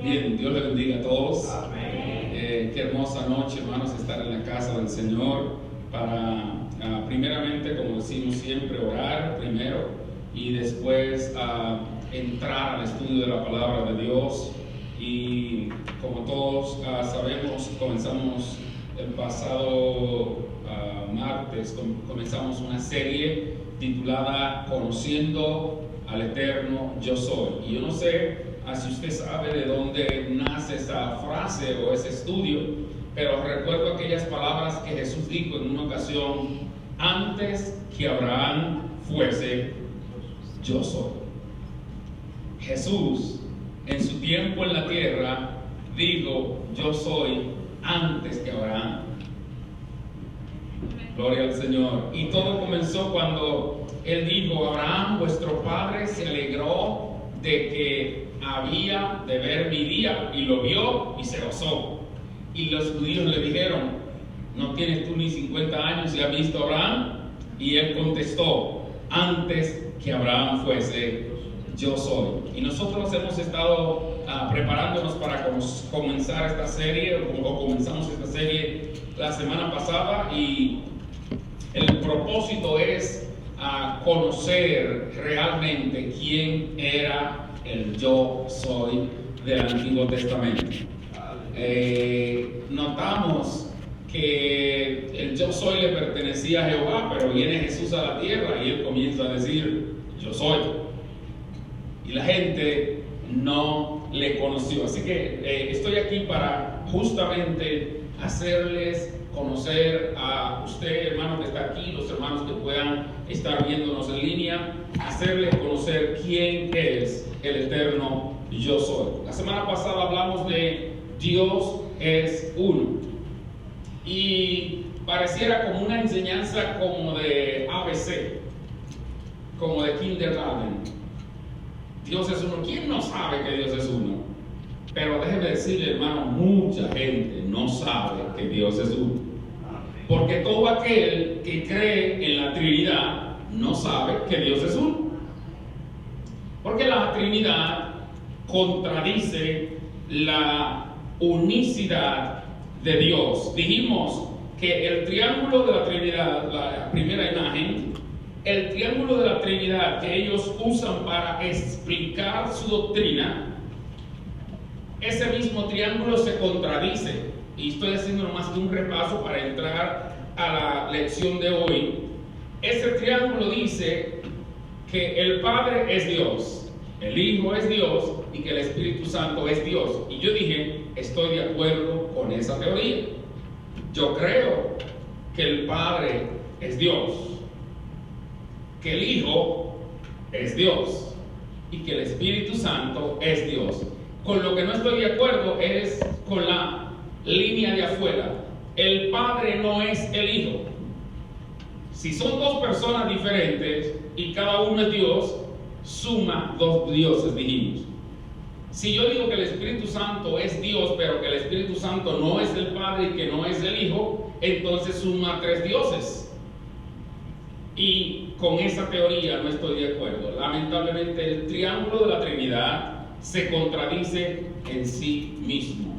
Bien, Dios le bendiga a todos. Amén. Qué hermosa noche, hermanos, estar en la casa del Señor para, primeramente, como decimos siempre, orar primero y después entrar al estudio de la palabra de Dios. Y como todos sabemos, comenzamos el pasado martes, comenzamos una serie titulada Conociendo al Eterno Yo Soy. Y yo no sé si usted sabe de dónde nace esa frase o ese estudio, pero recuerdo aquellas palabras que Jesús dijo en una ocasión: antes que Abraham fuese, yo soy. Jesús, en su tiempo en la tierra, dijo: yo soy antes que Abraham. Gloria al Señor. Y todo comenzó cuando Él dijo: Abraham, vuestro padre, se alegró de que había de ver mi día, y lo vio y se gozó. Y los judíos le dijeron: ¿no tienes tú ni 50 años y has visto a Abraham? Y él contestó: antes que Abraham fuese, yo soy. Y nosotros hemos estado preparándonos para comenzar esta serie, o comenzamos esta serie la semana pasada, y el propósito es conocer realmente quién era el yo soy del Antiguo Testamento. Notamos que el yo soy le pertenecía a Jehová, pero viene Jesús a la tierra y él comienza a decir: yo soy. Y la gente no le conoció. Así que estoy aquí para justamente hacerles conocer a usted, hermano que está aquí, los hermanos que puedan estar viéndonos en línea, hacerles conocer quién es el eterno yo soy. La semana pasada hablamos de Dios es uno, y pareciera como una enseñanza como de ABC, como de kindergarten. Dios es uno. ¿Quién no sabe que Dios es uno? Pero déjeme decirle, hermano, mucha gente no sabe que Dios es uno. Porque todo aquel que cree en la Trinidad no sabe que Dios es uno. Porque la Trinidad contradice la unicidad de Dios. Dijimos que el triángulo de la Trinidad, la primera imagen, el triángulo de la Trinidad que ellos usan para explicar su doctrina, ese mismo triángulo se contradice. Y estoy haciendo más que un repaso para entrar a la lección de hoy. Ese triángulo dice que el Padre es Dios, el Hijo es Dios y que el Espíritu Santo es Dios. Y yo dije: estoy de acuerdo con esa teoría. Yo creo que el Padre es Dios, que el Hijo es Dios y que el Espíritu Santo es Dios. Con lo que no estoy de acuerdo es con la línea de afuera. El Padre no es el Hijo. Si son dos personas diferentes y cada uno es Dios, suma dos dioses, dijimos. Si yo digo que el Espíritu Santo es Dios, pero que el Espíritu Santo no es el Padre y que no es el Hijo, entonces suma tres dioses. Y con esa teoría no estoy de acuerdo. Lamentablemente el triángulo de la Trinidad se contradice en sí mismo.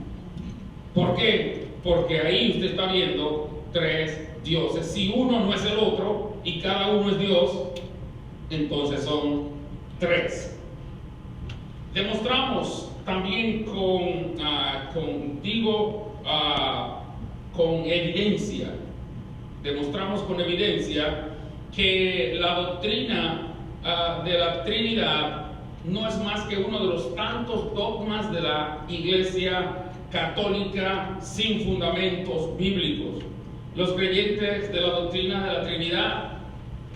¿Por qué? Porque ahí usted está viendo tres dioses. Si uno no es el otro y cada uno es Dios, entonces son tres. Demostramos también con evidencia. Demostramos con evidencia que la doctrina de la Trinidad no es más que uno de los tantos dogmas de la Iglesia católica sin fundamentos bíblicos. Los creyentes de la doctrina de la Trinidad,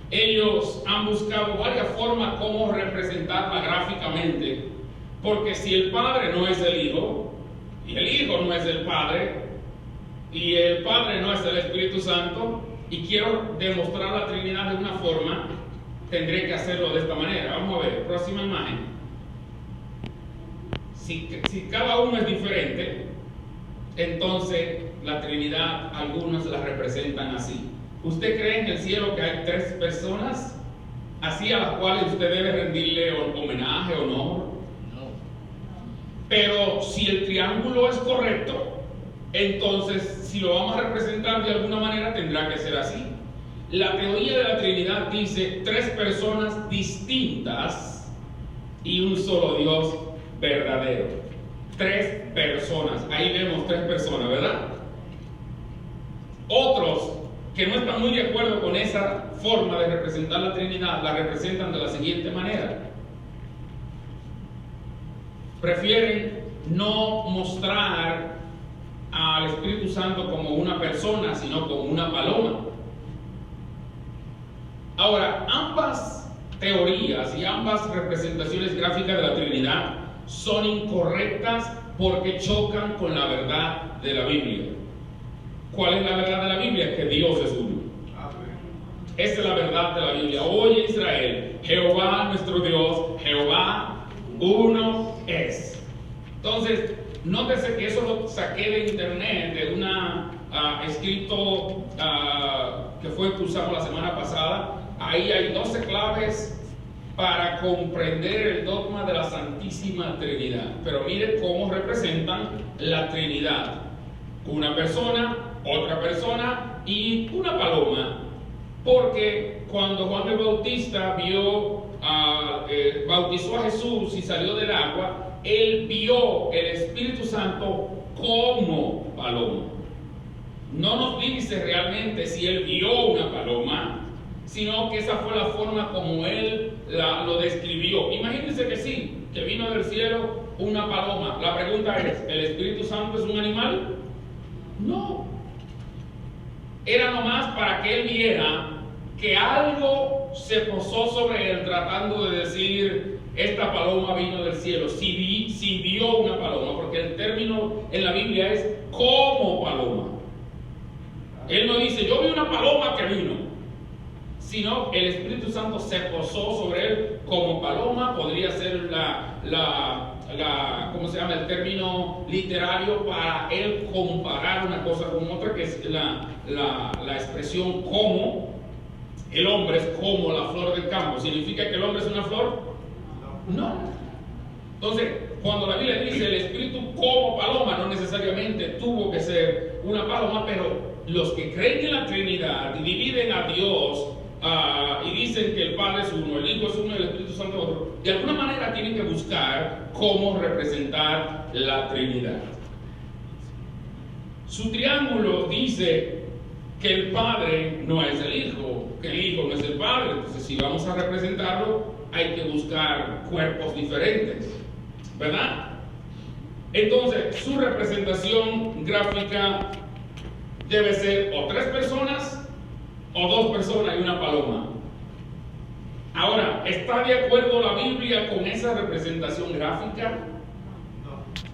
ellos han buscado varias formas como representarla gráficamente, porque si el Padre no es el Hijo, y el Hijo no es el Padre, y el Padre no es el Espíritu Santo, y quiero demostrar la Trinidad de una forma, tendré que hacerlo de esta manera. Vamos a ver, próxima imagen. Si cada uno es diferente, entonces la Trinidad, algunos la representan así. ¿Usted cree en el cielo que hay tres personas así a las cuales usted debe rendirle homenaje, honor? Pero si el triángulo es correcto, entonces si lo vamos a representar de alguna manera tendrá que ser así. La teoría de la Trinidad dice 3 personas distintas y un solo Dios verdadero. 3 personas, ahí vemos 3 personas, ¿verdad? Otros que no están muy de acuerdo con esa forma de representar la Trinidad, la representan de la siguiente manera. Prefieren no mostrar al Espíritu Santo como una persona, sino como una paloma. Ahora, ambas teorías y ambas representaciones gráficas de la Trinidad son incorrectas porque chocan con la verdad de la Biblia. ¿Cuál es la verdad de la Biblia? Que Dios es uno. Esa es la verdad de la Biblia. Oye Israel, Jehová nuestro Dios, Jehová uno es. Entonces, nótese que eso lo saqué de internet, de un escrito que fue que usamos la semana pasada. Ahí hay 12 claves para comprender el dogma de la Santísima Trinidad. Pero mire cómo representan la Trinidad. Una persona, otra persona y una paloma. Porque cuando Juan el Bautista bautizó a Jesús y salió del agua, él vio el Espíritu Santo como paloma. No nos dice realmente si él vio una paloma, sino que esa fue la forma como él lo describió. Imagínense que sí, que vino del cielo una paloma. La pregunta es, ¿el Espíritu Santo es un animal? No. Era nomás para que él viera que algo se posó sobre él tratando de decir, esta paloma vino del cielo. Si vio una paloma, porque el término en la Biblia es como paloma. Él no dice, yo vi una paloma que vino, sino el Espíritu Santo se posó sobre él como paloma. Podría ser ¿cómo se llama? El término literario para él comparar una cosa con otra, que es la expresión como. El hombre es como la flor del campo. ¿Significa que el hombre es una flor? No. Entonces, cuando la Biblia dice el Espíritu como paloma, no necesariamente tuvo que ser una paloma, pero los que creen en la Trinidad y dividen a Dios y dicen que el Padre es uno, el Hijo es uno y el Espíritu Santo es otro, de alguna manera tienen que buscar cómo representar la Trinidad. Su triángulo dice que el Padre no es el Hijo, que el Hijo no es el Padre. Entonces, si vamos a representarlo, hay que buscar cuerpos diferentes, ¿verdad? Entonces, su representación gráfica debe ser o 3 personas o 2 personas y una paloma. Ahora, ¿está de acuerdo la Biblia con esa representación gráfica?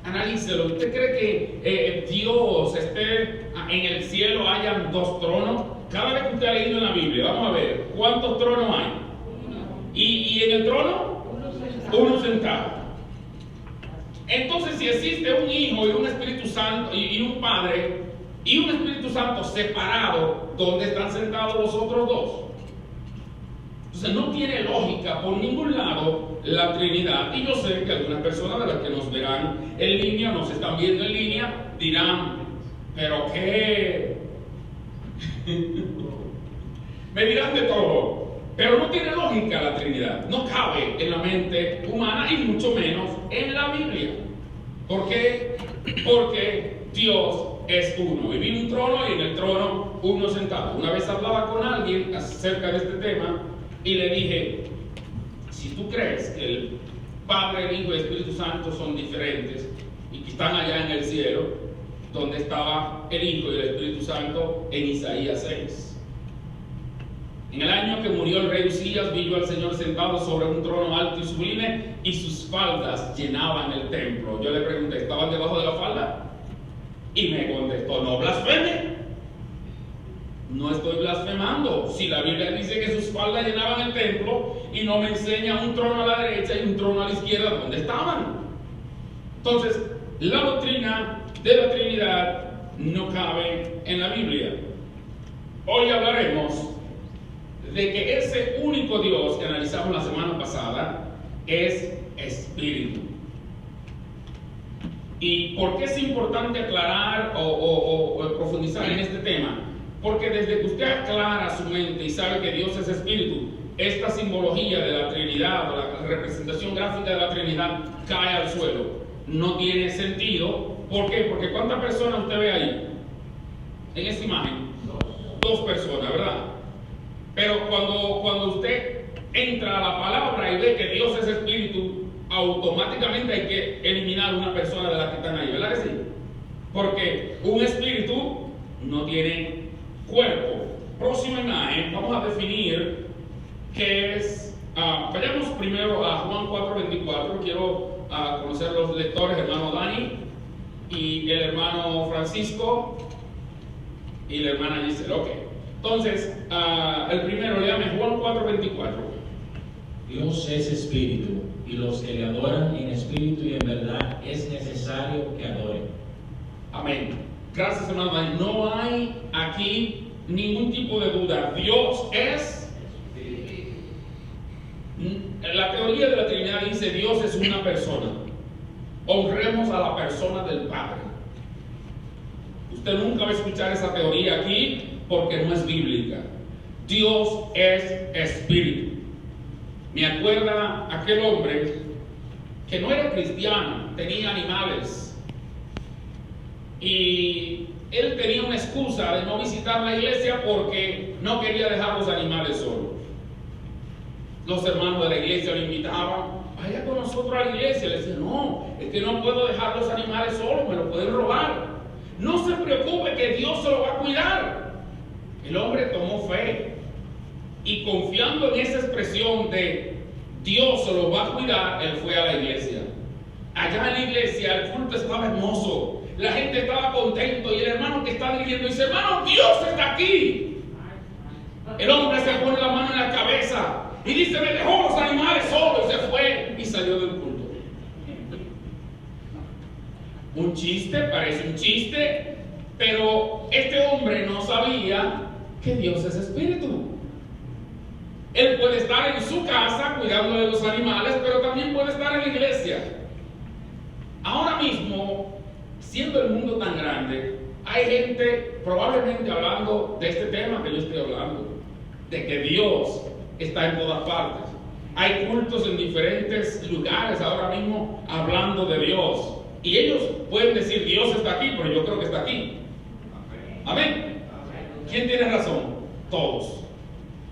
Analícelo. ¿Usted cree que Dios esté en el cielo, hayan 2 tronos? Cada vez que usted ha leído en la Biblia, vamos a ver, ¿cuántos tronos hay? ¿Y en el trono? Uno sentado. Entonces, si existe un Hijo y un Espíritu Santo y un Padre y un Espíritu Santo separado, ¿dónde están sentados los otros 2? Entonces no tiene lógica por ningún lado la Trinidad. Y yo sé que algunas personas de las que nos verán en línea, nos están viendo en línea, dirán, ¿pero qué? Me dirán de todo. Pero no tiene lógica la Trinidad. No cabe en la mente humana y mucho menos en la Biblia. ¿Por qué? Porque Dios es uno. Y vi un trono y en el trono uno sentado. Una vez hablaba con alguien acerca de este tema y le dije, si tú crees que el Padre, el Hijo y el Espíritu Santo son diferentes y que están allá en el cielo, donde estaba el Hijo y el Espíritu Santo en Isaías 6. En el año que murió el rey Usías, vi yo al Señor sentado sobre un trono alto y sublime, y sus faldas llenaban el templo. Yo le pregunté, ¿estaban debajo de la falda? Y me contestó, no blasfeme. No estoy blasfemando. Si la Biblia dice que sus faldas llenaban el templo y no me enseña un trono a la derecha y un trono a la izquierda, ¿dónde estaban? Entonces, la doctrina de la Trinidad no cabe en la Biblia. Hoy hablaremos de que ese único Dios que analizamos la semana pasada es Espíritu. ¿Y por qué es importante aclarar o profundizar en este tema? Porque desde que usted aclara su mente y sabe que Dios es espíritu, esta simbología de la Trinidad, o la representación gráfica de la Trinidad, cae al suelo. No tiene sentido. ¿Por qué? Porque ¿cuántas personas usted ve ahí? En esta imagen. Dos personas, ¿verdad? Pero cuando usted entra a la palabra y ve que Dios es espíritu, automáticamente hay que eliminar una persona de las que están ahí, ¿verdad que sí? Porque un espíritu no tiene cuerpo. Próxima imagen, vamos a definir qué es. Vayamos primero a Juan 4:24. Quiero conocer los lectores, hermano Dani y el hermano Francisco y la hermana Giselle. Ok. Entonces, el primero, léame Juan 4:24. Dios es espíritu, y los que le adoran en espíritu y en verdad es necesario que adoren. Amén. Gracias, hermano Dani. No hay aquí ningún tipo de duda. Dios es espíritu. La teoría de la Trinidad dice Dios es una persona. Honremos a la persona del Padre. Usted nunca va a escuchar esa teoría aquí porque no es bíblica. Dios es espíritu. Me acuerda aquel hombre que no era cristiano, tenía animales. Y él tenía una excusa de no visitar la iglesia porque no quería dejar los animales solos. Los hermanos de la iglesia lo invitaban, vaya con nosotros a la iglesia. Le decía, no, es que no puedo dejar los animales solos, me los pueden robar. No se preocupe que Dios se lo va a cuidar. El hombre tomó fe y confiando en esa expresión de Dios se lo va a cuidar, él fue a la iglesia. Allá en la iglesia el culto estaba hermoso, la gente estaba contento y el hermano que está dirigiendo dice, hermano, Dios está aquí. El hombre se pone la mano en la cabeza y dice, me dejó los animales solos, y se fue y salió del culto. Un chiste, parece un chiste, pero este hombre no sabía que Dios es espíritu. Él puede estar en su casa cuidando de los animales, pero también puede estar en la iglesia. Ahora mismo, siendo el mundo tan grande, hay gente probablemente hablando de este tema que yo estoy hablando, de que Dios está en todas partes. Hay cultos en diferentes lugares ahora mismo hablando de Dios. Y ellos pueden decir, Dios está aquí, pero yo creo que está aquí. Amén. ¿Quién tiene razón? Todos.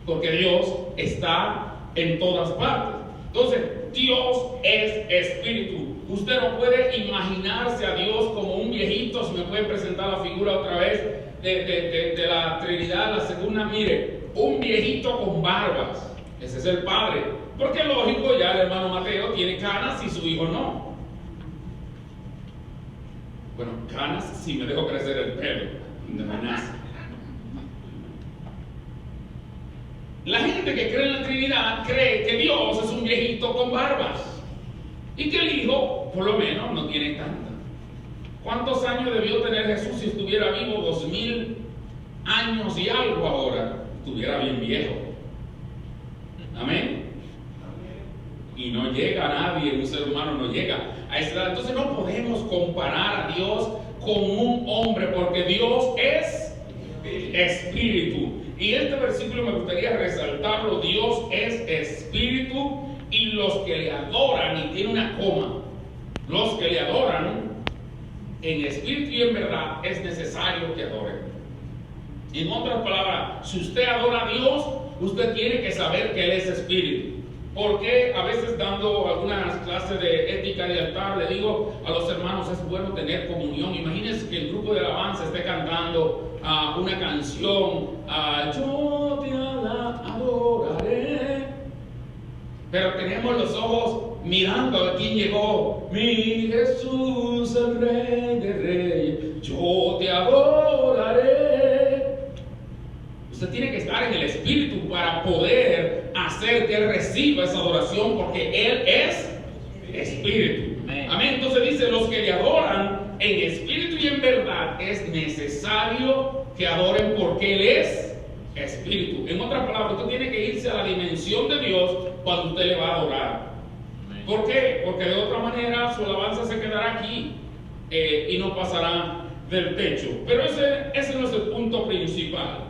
Porque Dios está en todas partes. Entonces, Dios es espíritu. Usted no puede imaginarse a Dios como un viejito. Si me puede presentar la figura otra vez de la Trinidad, la segunda, mire, un viejito con barbas. Ese es el Padre. Porque lógico, ya el hermano Mateo tiene canas y su hijo no. Bueno, canas si me dejo crecer el pelo, de amenaza. La gente que cree en la Trinidad cree que Dios es un viejito con barbas y que el Hijo, por lo menos, no tiene tanta. ¿Cuántos años debió tener Jesús si estuviera vivo? 2000 años y algo ahora. Estuviera bien viejo. Amén. Y no llega a nadie, un ser humano no llega a esa edad. Entonces no podemos comparar a Dios con un hombre porque Dios es espíritu. Y este versículo me gustaría resaltarlo. Dios es espíritu y los que le adoran, y tiene una coma, los que le adoran en espíritu y en verdad es necesario que adoren. En otras palabras, si usted adora a Dios, usted tiene que saber que Él es espíritu. Porque a veces dando algunas clases de ética de altar le digo a los hermanos, es bueno tener comunión. Imagínense que el grupo de alabanza esté cantando una canción, yo te adoraré, pero tenemos los ojos mirando a quién llegó, mi Jesús el Rey de Reyes, yo te adoraré. Usted tiene que estar en el espíritu para poder hacer que Él reciba esa adoración, porque Él es espíritu. Amén. Entonces dice, los que le adoran en espíritu y en verdad es necesario que adoren porque Él es espíritu. En otras palabras, usted tiene que irse a la dimensión de Dios cuando usted le va a adorar. ¿Por qué? Porque de otra manera su alabanza se quedará aquí. y no pasará del techo. Pero ese no es el punto principal.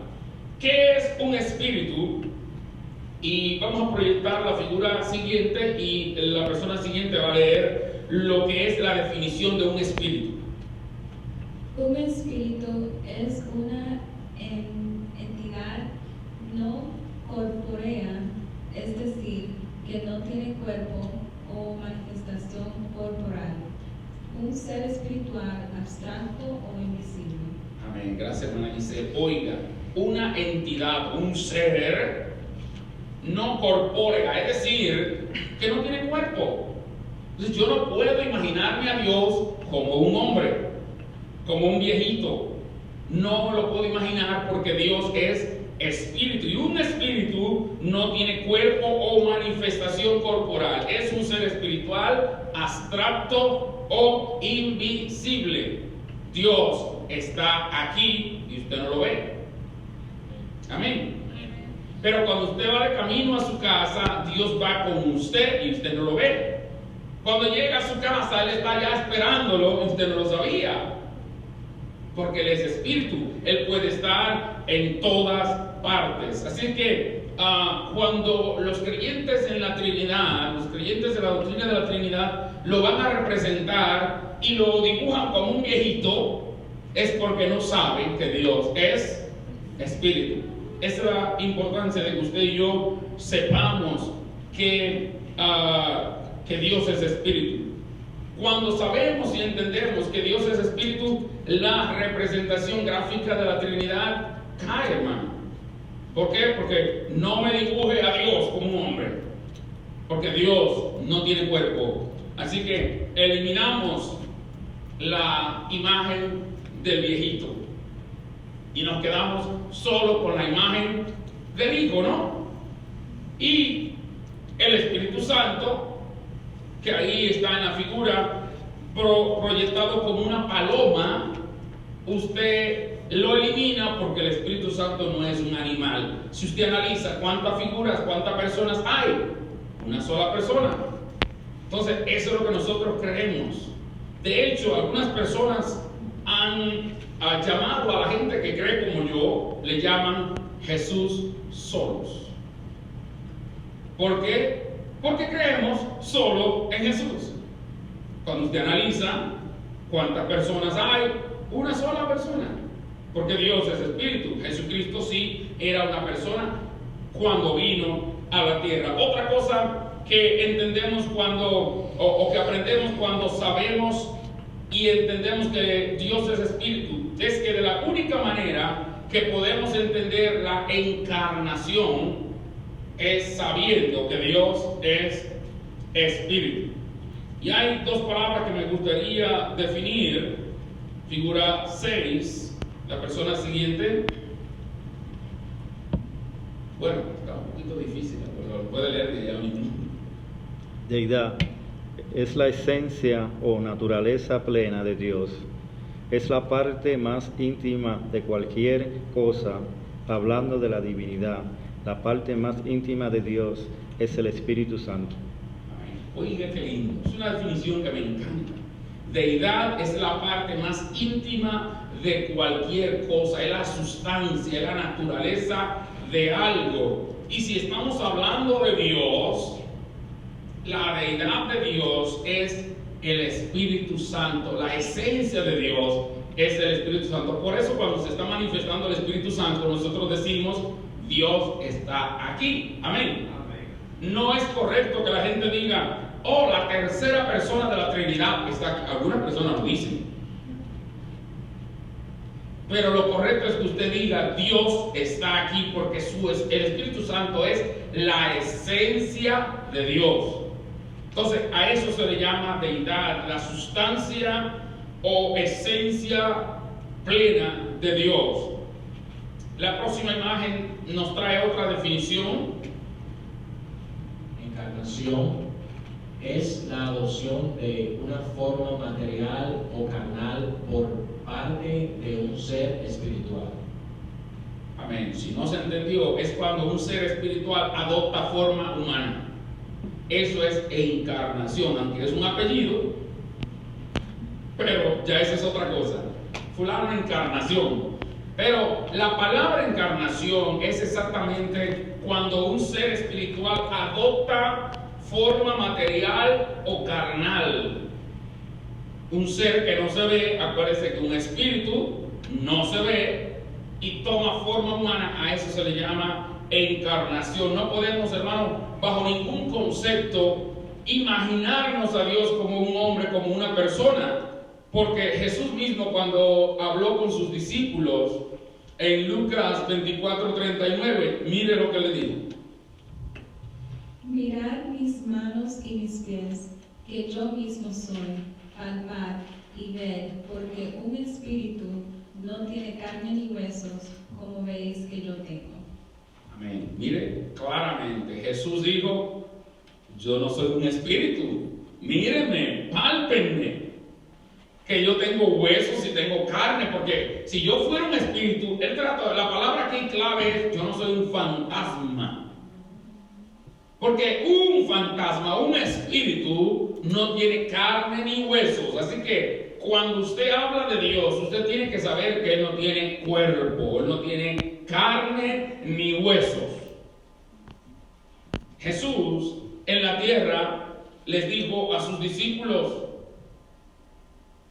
¿Qué es un espíritu? Y vamos a proyectar la figura siguiente y la persona siguiente va a leer lo que es la definición de un espíritu. Un espíritu es una entidad no corpórea, es decir, que no tiene cuerpo o manifestación corporal. Un ser espiritual abstracto o invisible. Amén. Gracias, hermana Giselle. Oiga, una entidad, un ser no corpórea, es decir, que no tiene cuerpo. Entonces yo no puedo imaginarme a Dios como un hombre, como un viejito. No lo puedo imaginar porque Dios es espíritu. Y un espíritu no tiene cuerpo o manifestación corporal. Es un ser espiritual abstracto o invisible. Dios está aquí y usted no lo ve. Amén. Pero cuando usted va de camino a su casa, Dios va con usted y usted no lo ve. Cuando llega a su casa, Él está ya esperándolo y usted no lo sabía. Porque Él es espíritu. Él puede estar en todas partes. Así que cuando los creyentes en la Trinidad, los creyentes de la doctrina de la Trinidad, lo van a representar y lo dibujan como un viejito, es porque no saben que Dios es espíritu. Esa es la importancia de que usted y yo sepamos que Dios es espíritu. Cuando sabemos y entendemos que Dios es espíritu, la representación gráfica de la Trinidad cae, hermano. ¿Por qué? Porque no me dibuje a Dios como un hombre, porque Dios no tiene cuerpo. Así que eliminamos la imagen del viejito y nos quedamos solo con la imagen del Hijo, ¿no? Y el Espíritu Santo, que ahí está en la figura, proyectado como una paloma, usted lo elimina porque el Espíritu Santo no es un animal. Si usted analiza cuántas figuras, cuántas personas hay, una sola persona. Entonces, eso es lo que nosotros creemos. De hecho, algunas personas han llamado a la gente que cree como yo, le llaman Jesús solos. ¿Por qué? Porque creemos solo en Jesús. Cuando usted analiza cuántas personas hay, una sola persona. Porque Dios es espíritu. Jesucristo sí era una persona cuando vino a la tierra. Otra cosa que entendemos o que aprendemos cuando sabemos y entendemos que Dios es espíritu, es que de la única manera que podemos entender la encarnación es sabiendo que Dios es espíritu. Y hay dos palabras que me gustaría definir. Figura 6, la persona siguiente. Bueno, está un poquito difícil, pero lo puede leer de ella mismo. Deidad es la esencia o naturaleza plena de Dios. Es la parte más íntima de cualquier cosa. Hablando de la divinidad, la parte más íntima de Dios es el Espíritu Santo. Oiga, qué lindo. Es una definición que me encanta. Deidad es la parte más íntima de cualquier cosa. Es la sustancia, es la naturaleza de algo. Y si estamos hablando de Dios, la deidad de Dios es el Espíritu Santo. La esencia de Dios es el Espíritu Santo. Por eso cuando se está manifestando el Espíritu Santo, nosotros decimos, Dios está aquí. Amén. No es correcto que la gente diga, oh, la tercera persona de la Trinidad está aquí. Algunas personas lo dicen. Pero lo correcto es que usted diga, Dios está aquí porque el Espíritu Santo es la esencia de Dios. Entonces, a eso se le llama deidad, la sustancia o esencia plena de Dios. La próxima imagen nos trae otra definición. Encarnación es la adopción de una forma material o carnal por parte de un ser espiritual. Amén. Si no se entendió, es cuando un ser espiritual adopta forma humana. Eso es encarnación, aunque es un apellido. pero ya esa es otra cosa. Fulano encarnación. Pero la palabra encarnación es exactamente cuando un ser espiritual adopta forma material o carnal. Un ser que no se ve, acuérdense que un espíritu no se ve y toma forma humana, a eso se le llama encarnación. No podemos, hermano, bajo ningún concepto imaginarnos a Dios como un hombre, como una persona, porque Jesús mismo, cuando habló con sus discípulos en Lucas 24:39, mire lo que le dijo: mirad mis manos y mis pies, que yo mismo soy, palpad y ved, porque un espíritu no tiene carne ni huesos, como veis que yo tengo. Amén. Mire, claramente Jesús dijo: yo no soy un espíritu, mírenme, pálpenme, que yo tengo huesos y tengo carne, porque si yo fuera un espíritu, la palabra aquí clave es: yo no soy un fantasma. Porque un fantasma, un espíritu, no tiene carne ni huesos. Así que cuando usted habla de Dios, usted tiene que saber que Él no tiene cuerpo, Él no tiene carne ni huesos. Jesús en la tierra les dijo a sus discípulos,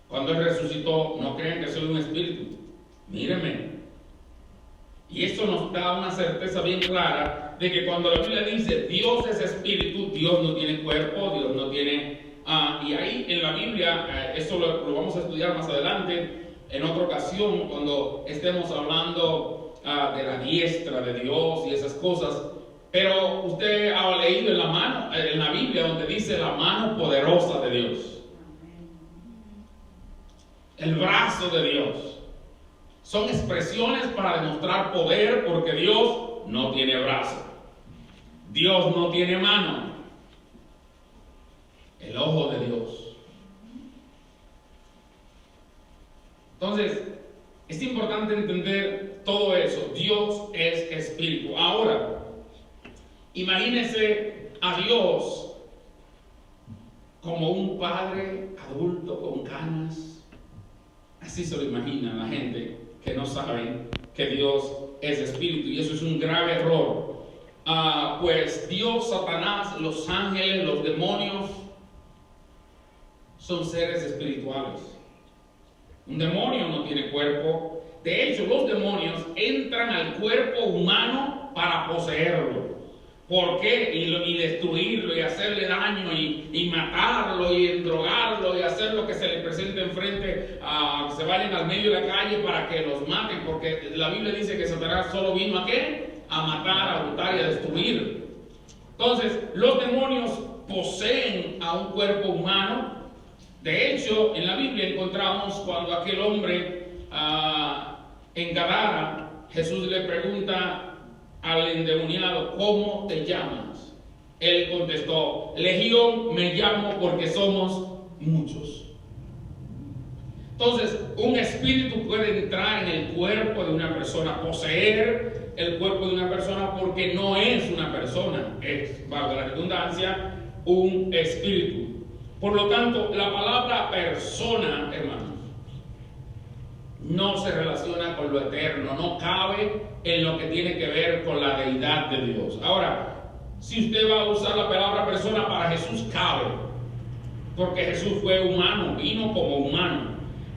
cuando Él resucitó: no crean que soy un espíritu, mírenme. Y esto nos da una certeza bien clara de que cuando la Biblia dice Dios es espíritu, Dios no tiene cuerpo, Dios no tiene... y ahí en la Biblia, esto lo vamos a estudiar más adelante, en otra ocasión, cuando estemos hablando de la diestra de Dios y esas cosas. Pero usted ha leído en la Biblia donde dice la mano poderosa de Dios, el brazo de Dios. Son expresiones para demostrar poder, porque Dios no tiene brazo, Dios no tiene mano. El ojo de Dios. Entonces, es importante entender todo eso. Dios es espíritu. Ahora, imagínese a Dios como un padre adulto con canas. Así se lo imagina la gente que no saben que Dios es espíritu, y eso es un grave error. Pues Dios, Satanás, los ángeles, los demonios son seres espirituales. Un demonio no tiene cuerpo. De hecho, los demonios entran al cuerpo humano para poseerlo. ¿Por qué? Y destruirlo, y hacerle daño, y matarlo, y drogarlo, y hacer lo que se le presente enfrente, que se vayan al medio de la calle para que los maten, porque la Biblia dice que Satanás solo vino ¿a qué? A matar, a hurtar y a destruir. Entonces, los demonios poseen a un cuerpo humano. De hecho, en la Biblia encontramos cuando aquel hombre en Gadara, Jesús le pregunta al endemoniado: ¿cómo te llamas? Él contestó: Legión me llamo, porque somos muchos. Entonces, un espíritu puede entrar en el cuerpo de una persona, poseer el cuerpo de una persona, porque no es una persona, es, valga la redundancia, un espíritu. Por lo tanto, la palabra persona, hermanos, no se relaciona con lo eterno, no cabe en lo que tiene que ver con la deidad de Dios. Ahora, si usted va a usar la palabra persona, para Jesús cabe, porque Jesús fue humano, vino como humano.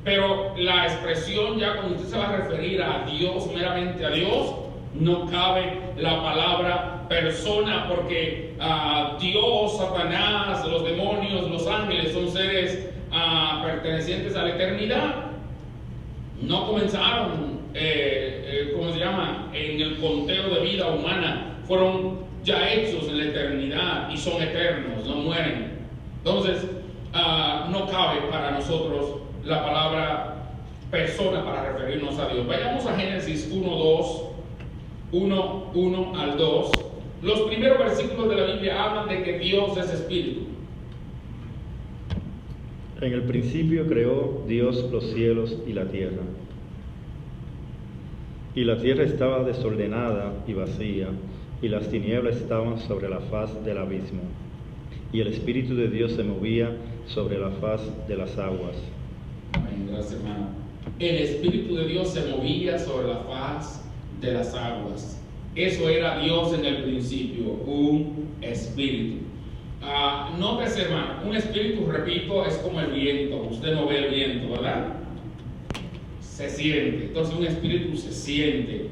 Pero la expresión, ya cuando usted se va a referir a Dios, meramente a Dios, no cabe la palabra persona, porque Dios, Satanás, los demonios, los ángeles son seres pertenecientes a la eternidad. No comenzaron, ¿cómo se llama?, en el conteo de vida humana. Fueron ya hechos en la eternidad y son eternos, no mueren. Entonces, no cabe para nosotros la palabra persona para referirnos a Dios. Vayamos a Génesis 1 al 2. Los primeros versículos de la Biblia hablan de que Dios es espíritu. En el principio creó Dios los cielos y la tierra. Y la tierra estaba desordenada y vacía, y las tinieblas estaban sobre la faz del abismo. Y el Espíritu de Dios se movía sobre la faz de las aguas. Amén, gracias hermano. El Espíritu de Dios se movía sobre la faz de las aguas. Eso era Dios en el principio, un espíritu. Nótese hermano, un espíritu, repito, es como el viento. Usted no ve el viento, ¿verdad? Se siente. Entonces un espíritu se siente.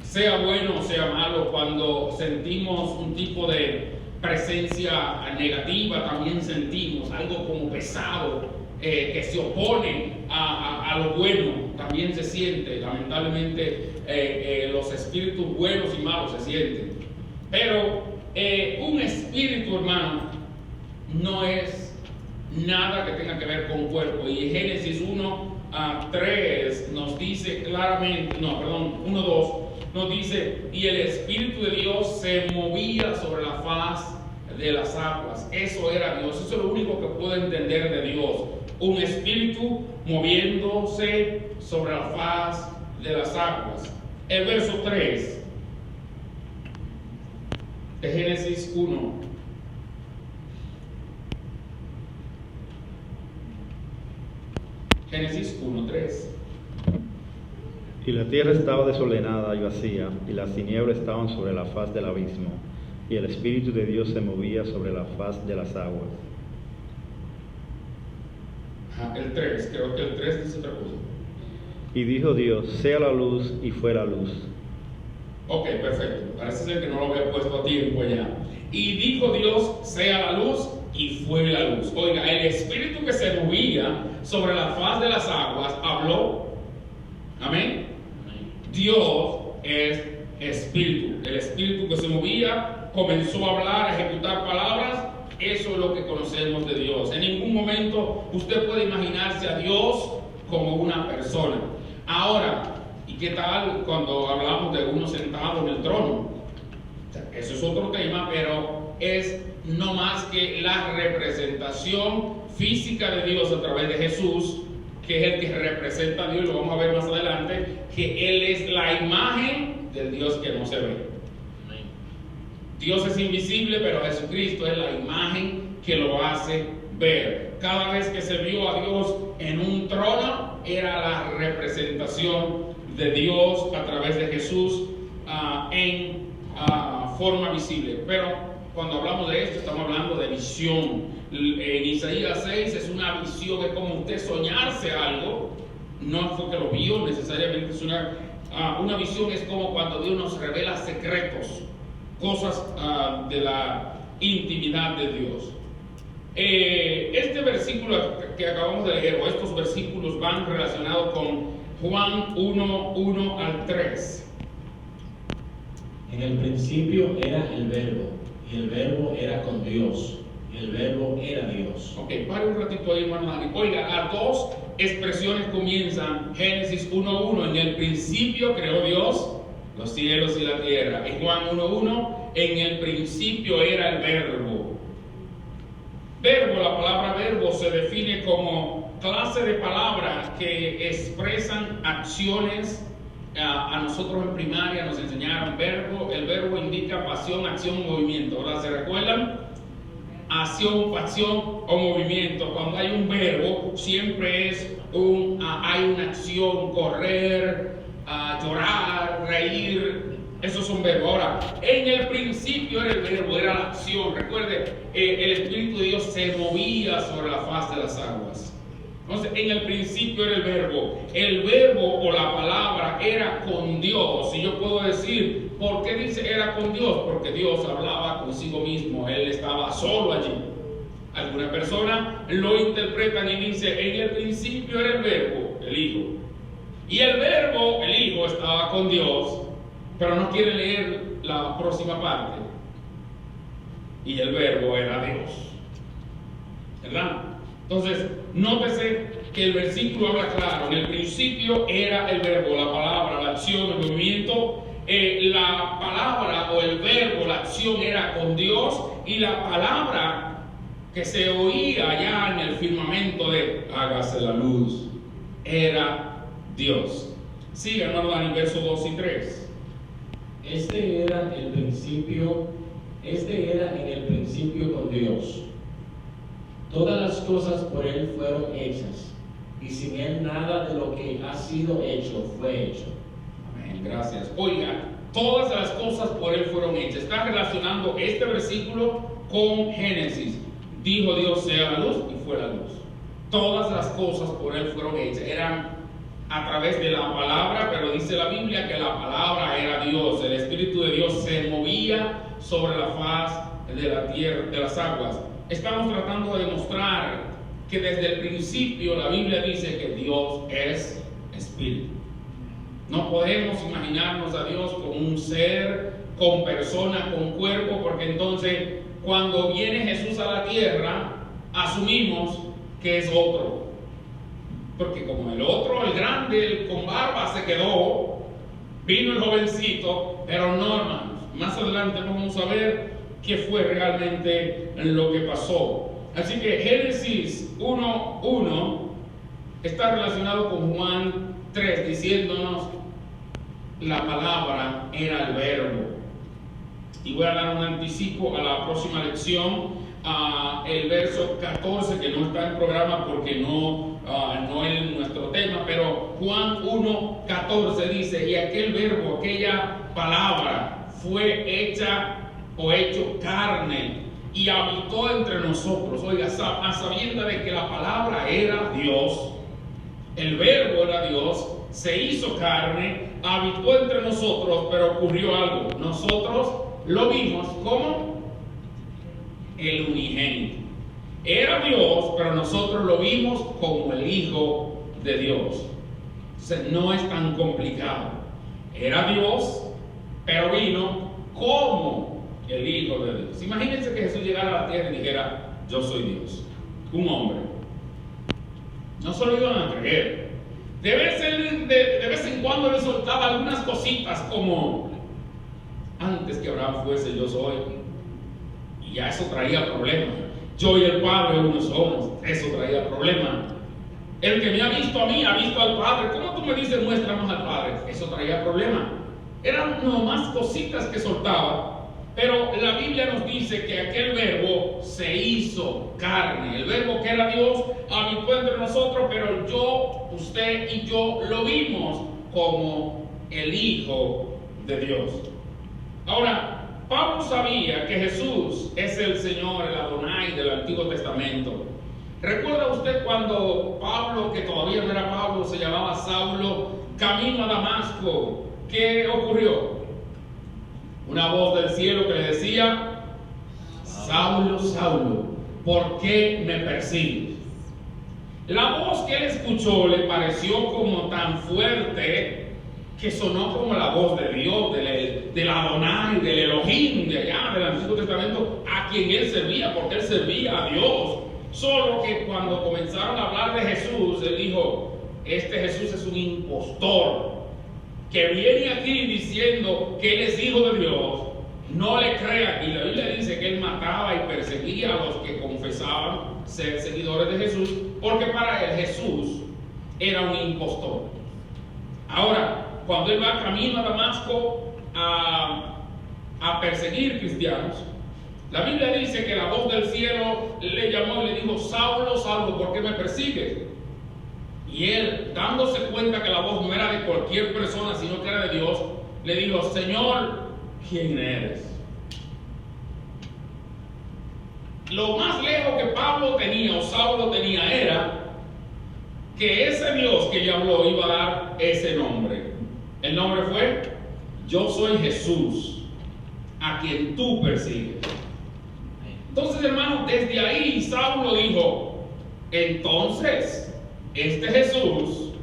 Sea bueno o sea malo, cuando sentimos un tipo de presencia negativa, también sentimos algo como pesado, que se opone a lo bueno, también se siente. Lamentablemente los espíritus buenos y malos se sienten. Pero un espíritu, hermano, no es nada que tenga que ver con cuerpo. Y Génesis 1:3 nos dice claramente, 1:2 nos dice, y el Espíritu de Dios se movía sobre la faz de las aguas. Eso era Dios. Eso es lo único que puedo entender de Dios. Un espíritu moviéndose sobre la faz de las aguas. El verso 3 de Génesis 1. Génesis 1:3. Y la tierra estaba desordenada y vacía, y las tinieblas estaban sobre la faz del abismo, y el Espíritu de Dios se movía sobre la faz de las aguas. El 3, creo que el 3 dice otra cosa. Y dijo Dios, sea la luz, y fue la luz. Ok, perfecto. Parece ser que no lo había puesto a tiempo ya. Y dijo Dios, sea la luz, y fue la luz. Oiga, el espíritu que se movía sobre la faz de las aguas habló. Amén. Dios es espíritu. El espíritu que se movía comenzó a hablar, a ejecutar palabras. Eso es lo que conocemos de Dios. En ningún momento usted puede imaginarse a Dios como una persona. Ahora, ¿y qué tal cuando hablamos de uno sentado en el trono? O sea, eso es otro tema, pero es no más que la representación física de Dios a través de Jesús, que es el que representa a Dios, lo vamos a ver más adelante, que Él es la imagen del Dios que no se ve. Dios es invisible, pero Jesucristo es la imagen que lo hace ver. Cada vez que se vio a Dios en un trono, era la representación de Dios a través de Jesús en forma visible. Pero cuando hablamos de esto, estamos hablando de visión. En Isaías 6 es una visión, es como usted soñarse algo. No fue que lo vio necesariamente, es una visión, es como cuando Dios nos revela secretos, cosas de la intimidad de Dios. Este versículo que acabamos de leer, o estos versículos, van relacionados con Juan 1:1-3. En el principio era el Verbo, y el Verbo era con Dios, y el Verbo era Dios. Ok, pare un ratito ahí, hermano Dani. Oiga, las dos expresiones comienzan. Génesis 1:1, en el principio creó Dios los cielos y la tierra. En Juan 1:1, en el principio era el Verbo. Verbo, la palabra verbo se define como clase de palabras que expresan acciones. A nosotros en primaria nos enseñaron verbo. El verbo indica pasión, acción, movimiento. ¿Verdad? ¿Se recuerdan? Acción, pasión o movimiento. Cuando hay un verbo, siempre hay una acción: correr, llorar, reír. Esos son verbos. Ahora, en el principio era el verbo, era la acción. Recuerde, el Espíritu de Dios se movía sobre la faz de las aguas. Entonces, en el principio era el verbo. El verbo o la palabra era con Dios. Y yo puedo decir, ¿por qué dice era con Dios? Porque Dios hablaba consigo mismo. Él estaba solo allí. Algunas personas lo interpretan y dicen, en el principio era el verbo, el Hijo. Y el verbo, el Hijo, estaba con Dios, pero no quiere leer la próxima parte. Y el verbo era Dios. ¿Verdad? Entonces, nótese que el versículo habla claro. En el principio era el verbo, la palabra, la acción, el movimiento. La palabra o el verbo, la acción era con Dios, y la palabra que se oía allá en el firmamento de hágase la luz era Dios. Sigan, hermano Dani, versos 2 y 3. Este era en el principio con Dios. Todas las cosas por Él fueron hechas, y sin Él nada de lo que ha sido hecho fue hecho. Amén, gracias. Oiga, todas las cosas por Él fueron hechas. Está relacionando este versículo con Génesis. Dijo Dios sea la luz y fue la luz. Todas las cosas por Él fueron hechas. Eran a través de la palabra, pero dice la Biblia que la palabra era Dios. El Espíritu de Dios se movía sobre la faz de la tierra, de las aguas. Estamos tratando de demostrar que desde el principio la Biblia dice que Dios es Espíritu. No podemos imaginarnos a Dios como un ser, con persona, con cuerpo, porque entonces cuando viene Jesús a la tierra, asumimos que es otro. Porque como el otro, el grande, el con barba, se quedó, vino el jovencito, pero no, hermanos. Más adelante vamos a ver qué fue realmente lo que pasó. Así que Génesis 1:1 está relacionado con Juan 3, diciéndonos la palabra era el verbo. Y voy a dar un anticipo a la próxima lección. El verso 14, que no está en programa porque no es nuestro tema, pero Juan 1:14 dice: y aquel verbo, aquella palabra, fue hecha o hecho carne y habitó entre nosotros. Oiga, a sabienda de que la palabra era Dios, el verbo era Dios, se hizo carne, habitó entre nosotros, pero ocurrió algo. Nosotros lo vimos como el unigénito. Era Dios, pero nosotros lo vimos como el Hijo de Dios. Entonces, no es tan complicado. Era Dios, pero vino como el Hijo de Dios. Imagínense que Jesús llegara a la tierra y dijera: yo soy Dios, un hombre. No se lo iban a creer. De vez en cuando le soltaba algunas cositas como: antes que Abraham fuese, yo soy. Y ya eso traía problemas. Yo y el Padre uno somos. Eso traía problemas. El que me ha visto a mí ha visto al Padre. ¿Cómo tú me dices muéstranos al Padre? Eso traía problemas. Eran nomás cositas que soltaba. Pero la Biblia nos dice que aquel verbo se hizo carne. El verbo que era Dios habitó entre nosotros, pero yo, usted y yo lo vimos como el Hijo de Dios. Ahora, Pablo sabía que Jesús es el Señor, el Adonai del Antiguo Testamento. ¿Recuerda usted cuando Pablo, que todavía no era Pablo, se llamaba Saulo, camino a Damasco? ¿Qué ocurrió? Una voz del cielo que le decía: Saulo, Saulo, ¿por qué me persigues? La voz que él escuchó le pareció como tan fuerte que sonó como la voz de Dios, del Adonai, del Elohim, de allá, del Antiguo Testamento, a quien él servía, porque él servía a Dios. Solo que cuando comenzaron a hablar de Jesús, él dijo: este Jesús es un impostor, que viene aquí diciendo que él es hijo de Dios. No le crea. Y la Biblia dice que él mataba y perseguía a los que confesaban ser seguidores de Jesús, porque para él Jesús era un impostor. Ahora, cuando él va camino a Damasco a perseguir cristianos, la Biblia dice que la voz del cielo le llamó y le dijo: Saulo, Saulo, ¿por qué me persigues? Y él, dándose cuenta que la voz no era de cualquier persona, sino que era de Dios, le dijo: Señor, ¿quién eres? Lo más lejos que Pablo tenía, o Saulo tenía, era que ese Dios que le habló iba a dar ese nombre. El nombre fue: yo soy Jesús, a quien tú persigues. Entonces, hermanos, desde ahí Saulo dijo: entonces, este Jesús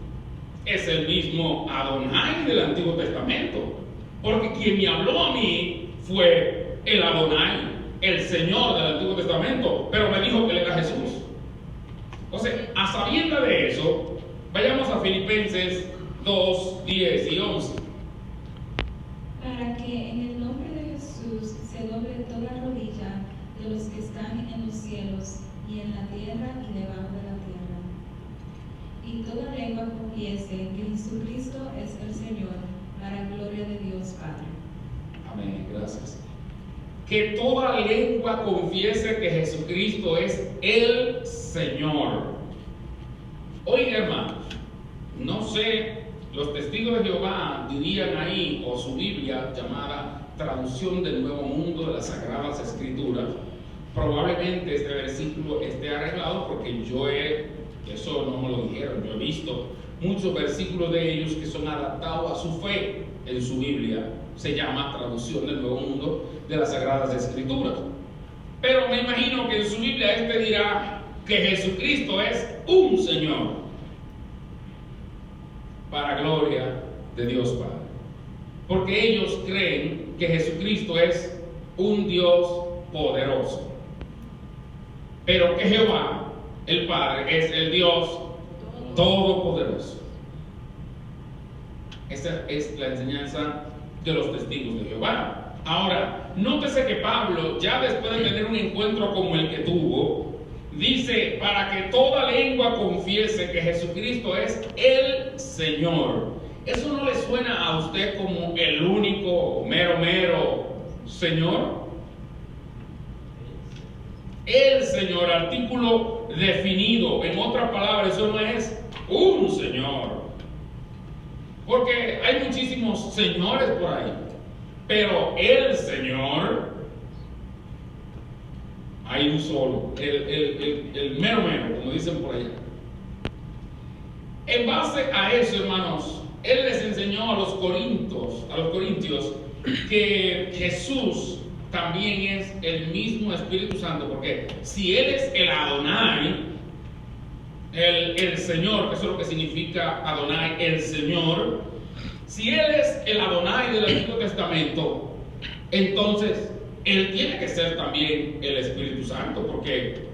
es el mismo Adonai del Antiguo Testamento, porque quien me habló a mí fue el Adonai, el Señor del Antiguo Testamento, pero me dijo que él era Jesús. Entonces, a sabienda de eso, vayamos a Filipenses 2, 10 y 11. Para que en el nombre de Jesús se doble toda rodilla de los que están en los cielos y en la tierra y debajo de la tierra, y toda lengua confiese que Jesucristo es el Señor, para gloria de Dios Padre. Amén, gracias. Que toda lengua confiese que Jesucristo es el Señor. Oiga, hermanos, no sé, los testigos de Jehová dirían ahí, o su Biblia llamada Traducción del Nuevo Mundo de las Sagradas Escrituras, probablemente este versículo esté arreglado porque eso no me lo dijeron, yo he visto muchos versículos de ellos que son adaptados a su fe en su Biblia. Se llama Traducción del Nuevo Mundo de las Sagradas Escrituras. Pero me imagino que en su Biblia dirá que Jesucristo es un Señor, para gloria de Dios Padre. Porque ellos creen que Jesucristo es un Dios poderoso. Pero que Jehová, el Padre, es el Dios todopoderoso. Esa es la enseñanza de los testigos de Jehová. Ahora, nótese que Pablo, ya después de tener un encuentro como el que tuvo, dice, para que toda lengua confiese que Jesucristo es el Señor. ¿Eso no le suena a usted como el único, mero Señor? El Señor, artículo definido. En otras palabras, eso no es un Señor. Porque hay muchísimos señores por ahí. Pero el Señor, hay un solo, el mero, como dicen por allá. En base a eso, hermanos, él les enseñó a los corintios, que Jesús también es el mismo Espíritu Santo, porque si Él es el Adonai, el Señor, que eso es lo que significa Adonai, el Señor, si Él es el Adonai del Antiguo Testamento, entonces Él tiene que ser también el Espíritu Santo, porque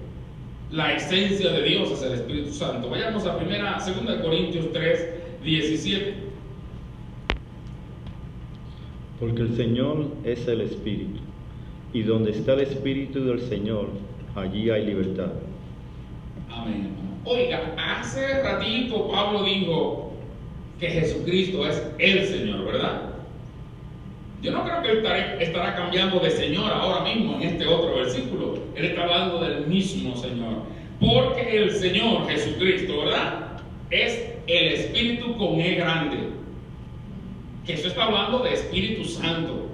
la esencia de Dios es el Espíritu Santo. Vayamos a 2 Corintios 3, 17. Porque el Señor es el Espíritu, y donde está el Espíritu del Señor, allí hay libertad. Amén. Oiga, hace ratito Pablo dijo que Jesucristo es el Señor, ¿verdad? Yo no creo que él estará cambiando de Señor ahora mismo en este otro versículo. Él está hablando del mismo Señor. Porque el Señor Jesucristo, ¿verdad? Es el Espíritu con E grande. Que eso está hablando de Espíritu Santo.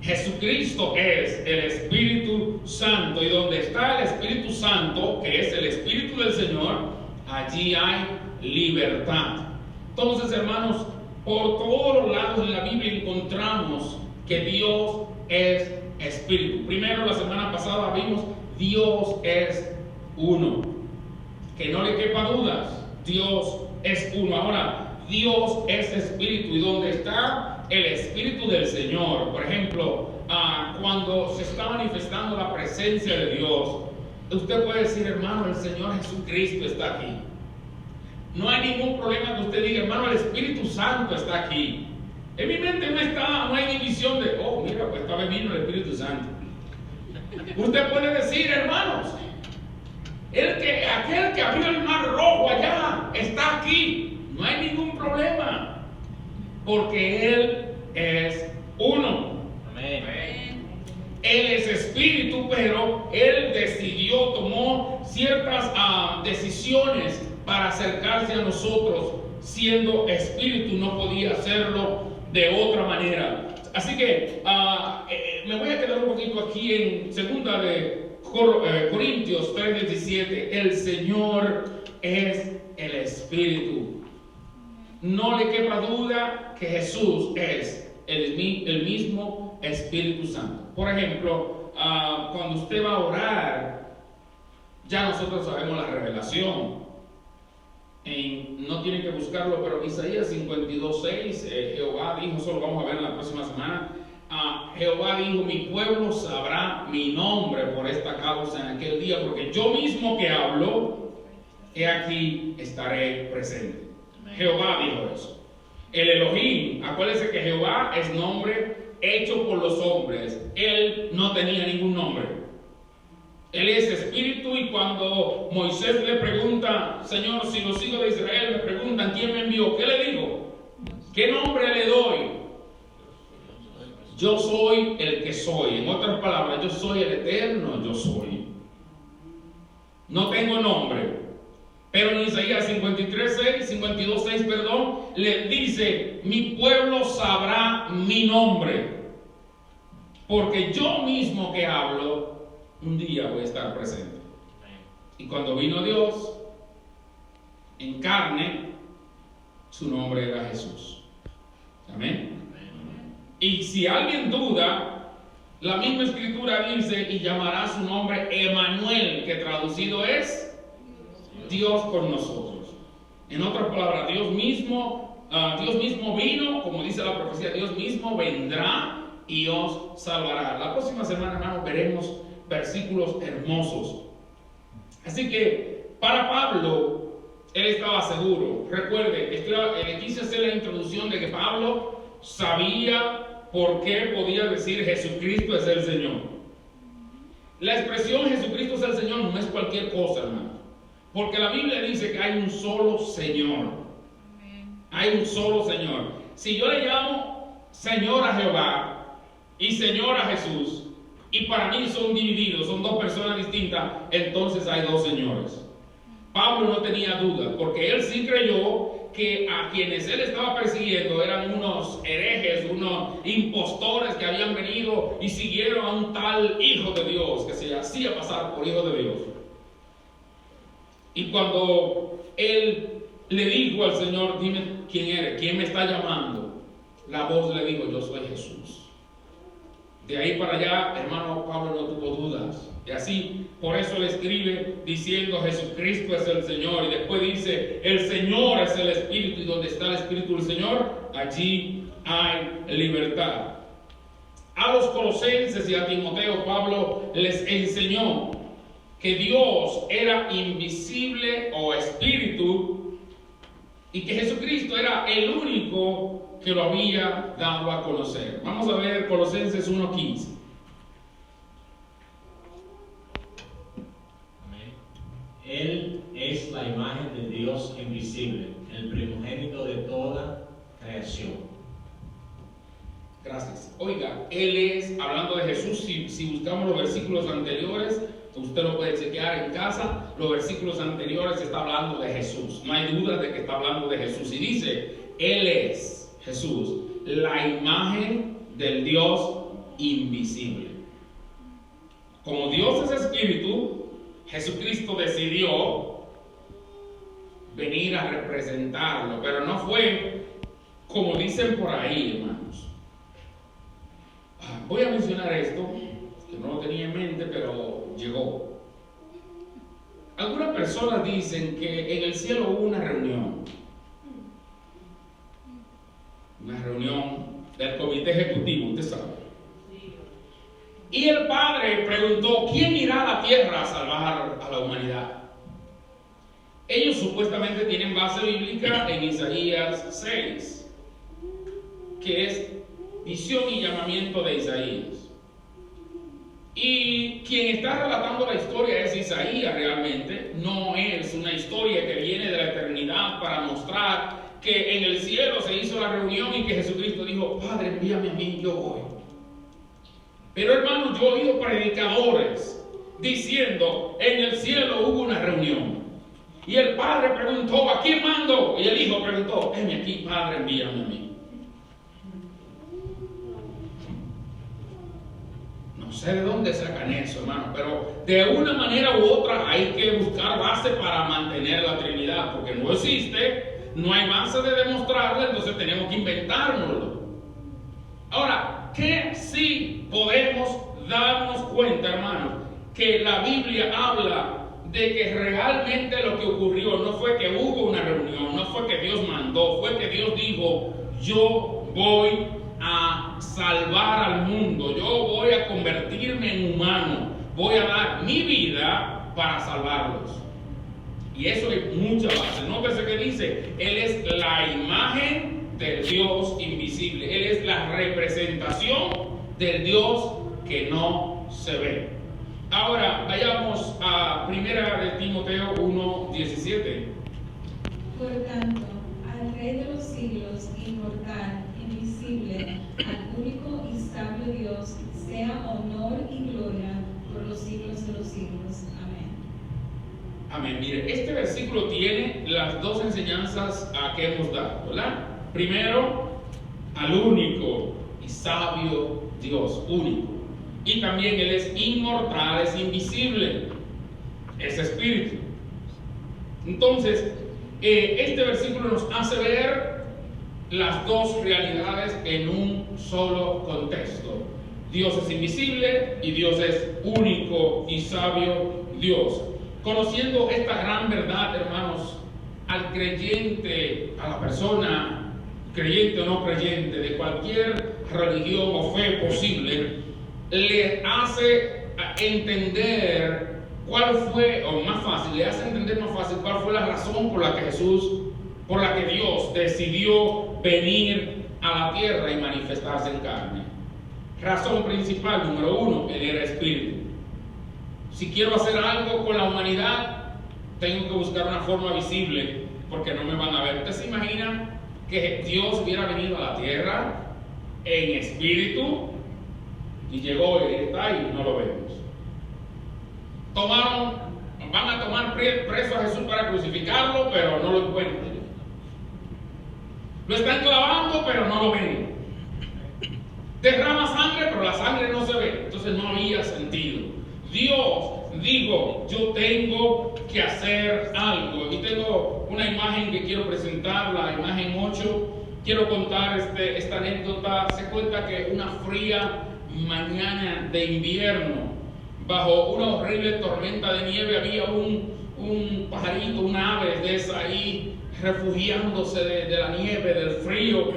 Jesucristo es el Espíritu Santo, y donde está el Espíritu Santo, que es el Espíritu del Señor, allí hay libertad. Entonces, hermanos, por todos los lados de la Biblia encontramos que Dios es Espíritu. Primero, la semana pasada vimos Dios es uno. Que no le quepa dudas, Dios es uno. Ahora, Dios es Espíritu, y donde está el Espíritu del Señor, por ejemplo, cuando se está manifestando la presencia de Dios, usted puede decir, hermano, el Señor Jesucristo está aquí. No hay ningún problema que usted diga, hermano, el Espíritu Santo está aquí. En mi mente no hay división de, oh, mira, pues está veniendo el Espíritu Santo. Usted puede decir, hermanos, aquel que abrió el mar rojo allá está aquí. No hay ningún problema, porque Él es uno. Amén. Él es Espíritu, pero Él tomó ciertas decisiones para acercarse a nosotros. Siendo Espíritu, no podía hacerlo de otra manera. Así que me voy a quedar un poquito aquí en 2 Corintios 3:17. El Señor es el Espíritu. No le quepa duda que Jesús es el mismo Espíritu Santo. Por ejemplo, cuando usted va a orar, ya nosotros sabemos la revelación. No tienen que buscarlo, pero Isaías 52:6, Jehová dijo, eso lo vamos a ver en la próxima semana. Jehová dijo, mi pueblo sabrá mi nombre por esta causa en aquel día, porque yo mismo que hablo, he aquí estaré presente. Jehová dijo eso. El Elohim, acuérdense que Jehová es nombre hecho por los hombres. Él no tenía ningún nombre. Él es Espíritu, y cuando Moisés le pregunta, Señor, si los hijos de Israel me preguntan quién me envió, ¿qué le digo? ¿Qué nombre le doy? Yo soy el que soy. En otras palabras, yo soy el eterno, yo soy. No tengo nombre. Pero en Isaías 52:6, le dice: mi pueblo sabrá mi nombre, porque yo mismo que hablo, un día voy a estar presente. Y cuando vino Dios en carne, su nombre era Jesús. Amén. Y si alguien duda, la misma escritura dice: y llamará su nombre Emanuel, que traducido es Dios con nosotros. En otras palabras, Dios mismo vino, como dice la profecía, Dios mismo vendrá y os salvará. La próxima semana, hermanos, veremos versículos hermosos. Así que para Pablo, él estaba seguro. Recuerde, quise hacer la introducción de que Pablo sabía por qué podía decir Jesucristo es el Señor. La expresión Jesucristo es el Señor no es cualquier cosa, hermano, porque la Biblia dice que hay un solo Señor. Hay un solo Señor. Si yo le llamo Señor a Jehová y Señor a Jesús, y para mí son divididos, son dos personas distintas, entonces hay dos señores. Pablo no tenía duda, porque él sí creyó que a quienes él estaba persiguiendo eran unos herejes, unos impostores que habían venido y siguieron a un tal Hijo de Dios, que se hacía pasar por Hijo de Dios. Y cuando él le dijo al Señor: dime quién eres, quién me está llamando, la voz le dijo: yo soy Jesús. De ahí para allá, hermano, Pablo no tuvo dudas. Y así, por eso le escribe diciendo: Jesucristo es el Señor. Y después dice: el Señor es el Espíritu. Y donde está el Espíritu del Señor, allí hay libertad. A los colosenses y a Timoteo, Pablo les enseñó que Dios era invisible o espíritu, y que Jesucristo era el único que lo había dado a conocer. Vamos a ver Colosenses 1:15. Él es la imagen de Dios invisible, el primogénito de toda creación. Gracias. Oiga, Él es, hablando de Jesús, si buscamos los versículos anteriores, usted lo puede chequear en casa, los versículos anteriores está hablando de Jesús. No hay duda de que está hablando de Jesús. Y dice: Él es, Jesús, la imagen del Dios invisible. Como Dios es espíritu, Jesucristo decidió venir a representarlo, pero no fue como dicen por ahí, hermanos. Voy a mencionar esto, que no lo tenía en mente, pero llegó. Algunas personas dicen que en el cielo hubo una reunión del comité ejecutivo, usted sabe. Y el Padre preguntó: ¿quién irá a la tierra a salvar a la humanidad? Ellos supuestamente tienen base bíblica en Isaías 6, que es visión y llamamiento de Isaías. Y quien está relatando la historia es Isaías realmente, no es una historia que viene de la eternidad para mostrar que en el cielo se hizo la reunión y que Jesucristo dijo: Padre, envíame a mí, yo voy. Pero hermanos, yo he oído predicadores diciendo: en el cielo hubo una reunión y el Padre preguntó: ¿a quién mando? Y el Hijo preguntó: heme aquí, Padre, envíame a mí. No sé de dónde sacan eso, hermano, pero de una manera u otra hay que buscar base para mantener la Trinidad, porque no existe, no hay base de demostrarla, entonces tenemos que inventárnoslo. Ahora, ¿qué sí podemos darnos cuenta, hermanos? Que la Biblia habla de que realmente lo que ocurrió no fue que hubo una reunión, no fue que Dios mandó, fue que Dios dijo: yo voy a salvar al mundo, yo voy a convertirme en humano, voy a dar mi vida para salvarlos. Y eso es mucha base. Nótese que dice: Él es la imagen del Dios invisible, Él es la representación del Dios que no se ve. Ahora vayamos a 1 de Timoteo 1:17. Por tanto, al Rey de los siglos, inmortal, invisible, al único y sabio Dios, sea honor y gloria por los siglos de los siglos. Amén. Amén. Mire, este versículo tiene las dos enseñanzas que hemos dado, ¿verdad? Primero, al único y sabio Dios, único. Y también Él es inmortal, es invisible, es espíritu. Entonces, este versículo nos hace ver las dos realidades en un solo contexto. Dios es invisible y Dios es único y sabio Dios. Conociendo esta gran verdad, hermanos, al creyente, a la persona, creyente o no creyente, de cualquier religión o fe posible, le hace entender cuál fue, o más fácil, le hace entender más fácil cuál fue la razón por la que Dios decidió venir a la tierra y manifestarse en carne. Razón principal, número uno, Él era espíritu. Si quiero hacer algo con la humanidad, tengo que buscar una forma visible, porque no me van a ver. ¿Usted se imagina que Dios hubiera venido a la tierra en espíritu y llegó y está ahí y no lo vemos? Van a tomar preso a Jesús para crucificarlo, pero no lo encuentran. Lo están clavando, pero no lo ven. Derrama sangre, pero la sangre no se ve. Entonces no había sentido. Dios dijo, yo tengo que hacer algo. Y tengo una imagen que quiero presentar, la imagen 8. Quiero contar esta anécdota. Se cuenta que una fría mañana de invierno, bajo una horrible tormenta de nieve, había un pajarito, un ave de esa ahí, refugiándose de la nieve, del frío.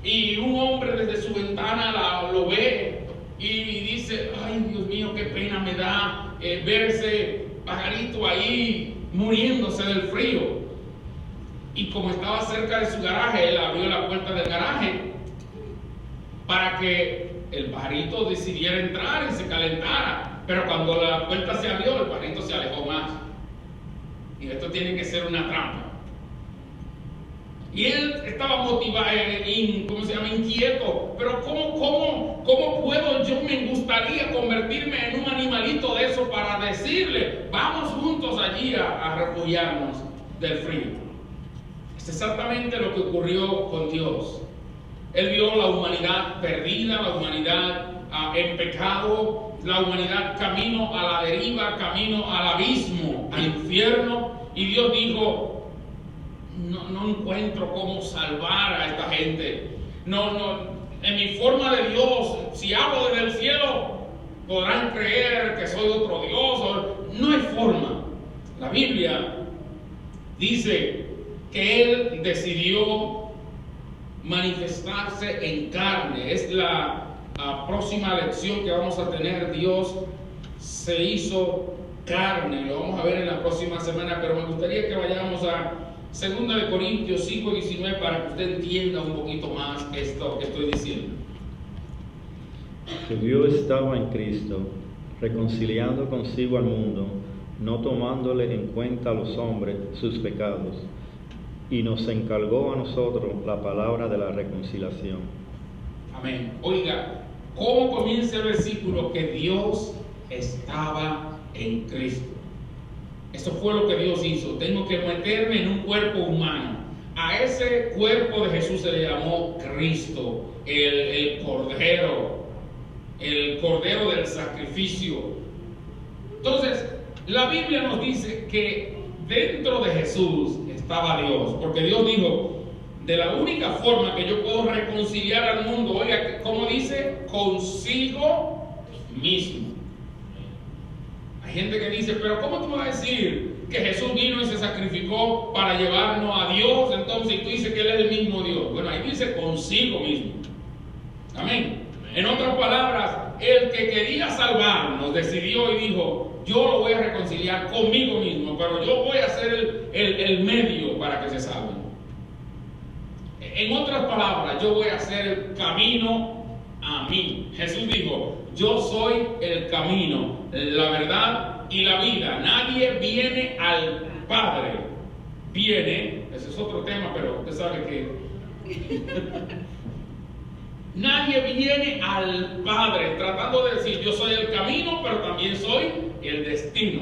Y un hombre desde su ventana lo ve y dice, ay Dios mío, qué pena me da ver ese pajarito ahí muriéndose del frío. Y como estaba cerca de su garaje, él abrió la puerta del garaje para que el pajarito decidiera entrar y se calentara. Pero cuando la puerta se abrió, el pajarito se alejó más. Y esto tiene que ser una trampa. Y él estaba motivado, inquieto. Pero ¿cómo puedo yo? Me gustaría convertirme en un animalito de eso para decirle, vamos juntos allí a refugiarnos del frío. Es exactamente lo que ocurrió con Dios. Él vio la humanidad perdida, la humanidad en pecado, la humanidad camino a la deriva, camino al abismo, al infierno. Y Dios dijo, no encuentro cómo salvar a esta gente. En mi forma de Dios, si hablo desde el cielo, podrán creer que soy otro Dios. No hay forma. La Biblia dice que Él decidió manifestarse en carne. Es la próxima lección que vamos a tener. Dios se hizo carne. Lo vamos a ver en la próxima semana, pero me gustaría que vayamos a 2 Corintios 5:19 para que usted entienda un poquito más esto que estoy diciendo. Que Dios estaba en Cristo, reconciliando consigo al mundo, no tomándole en cuenta a los hombres sus pecados, y nos encargó a nosotros la palabra de la reconciliación. Amén. Oiga, ¿cómo comienza el versículo? Que Dios estaba en Cristo. Eso fue lo que Dios hizo. Tengo que meterme en un cuerpo humano. A ese cuerpo de Jesús se le llamó Cristo, el Cordero del sacrificio. Entonces, la Biblia nos dice que dentro de Jesús estaba Dios, porque Dios dijo, de la única forma que yo puedo reconciliar al mundo, oiga, ¿cómo dice? Consigo mismo. Hay gente que dice, pero ¿cómo tú vas a decir que Jesús vino y se sacrificó para llevarnos a Dios? Entonces tú dices que Él es el mismo Dios. Bueno, ahí dice consigo mismo. Amén. En otras palabras, el que quería salvarnos decidió y dijo, yo lo voy a reconciliar conmigo mismo, pero yo voy a ser el medio para que se salven. En otras palabras, yo voy a hacer el camino a mí. Jesús dijo, yo soy el camino, la verdad y la vida. Nadie viene al Padre. Ese es otro tema, pero usted sabe que nadie viene al Padre tratando de decir, yo soy el camino, pero también soy el destino.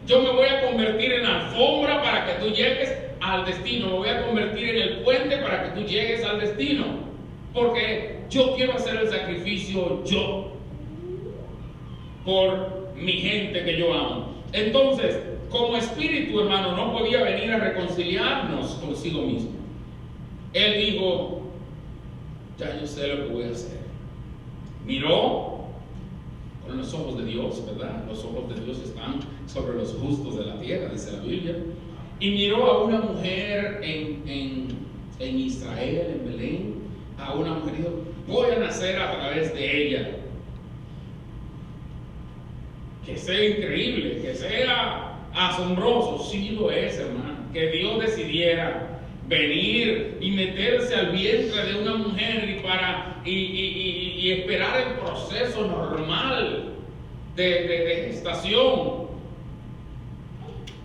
Yo me voy a convertir en alfombra para que tú llegues al destino. Me voy a convertir en el puente para que tú llegues al destino. Porque yo quiero hacer el sacrificio yo por mi gente que yo amo. Entonces, como espíritu, hermano, no podía venir a reconciliarnos consigo mismo. Él dijo, ya yo sé lo que voy a hacer. Miró con los ojos de Dios, ¿verdad? Los ojos de Dios están sobre los justos de la tierra, dice la Biblia. Y miró a una mujer en Israel, en Belén, a una mujer y dijo, voy a nacer a través de ella. Que sea increíble, que sea asombroso, sí lo es, hermano. Que Dios decidiera venir y meterse al vientre de una mujer y esperar el proceso normal de gestación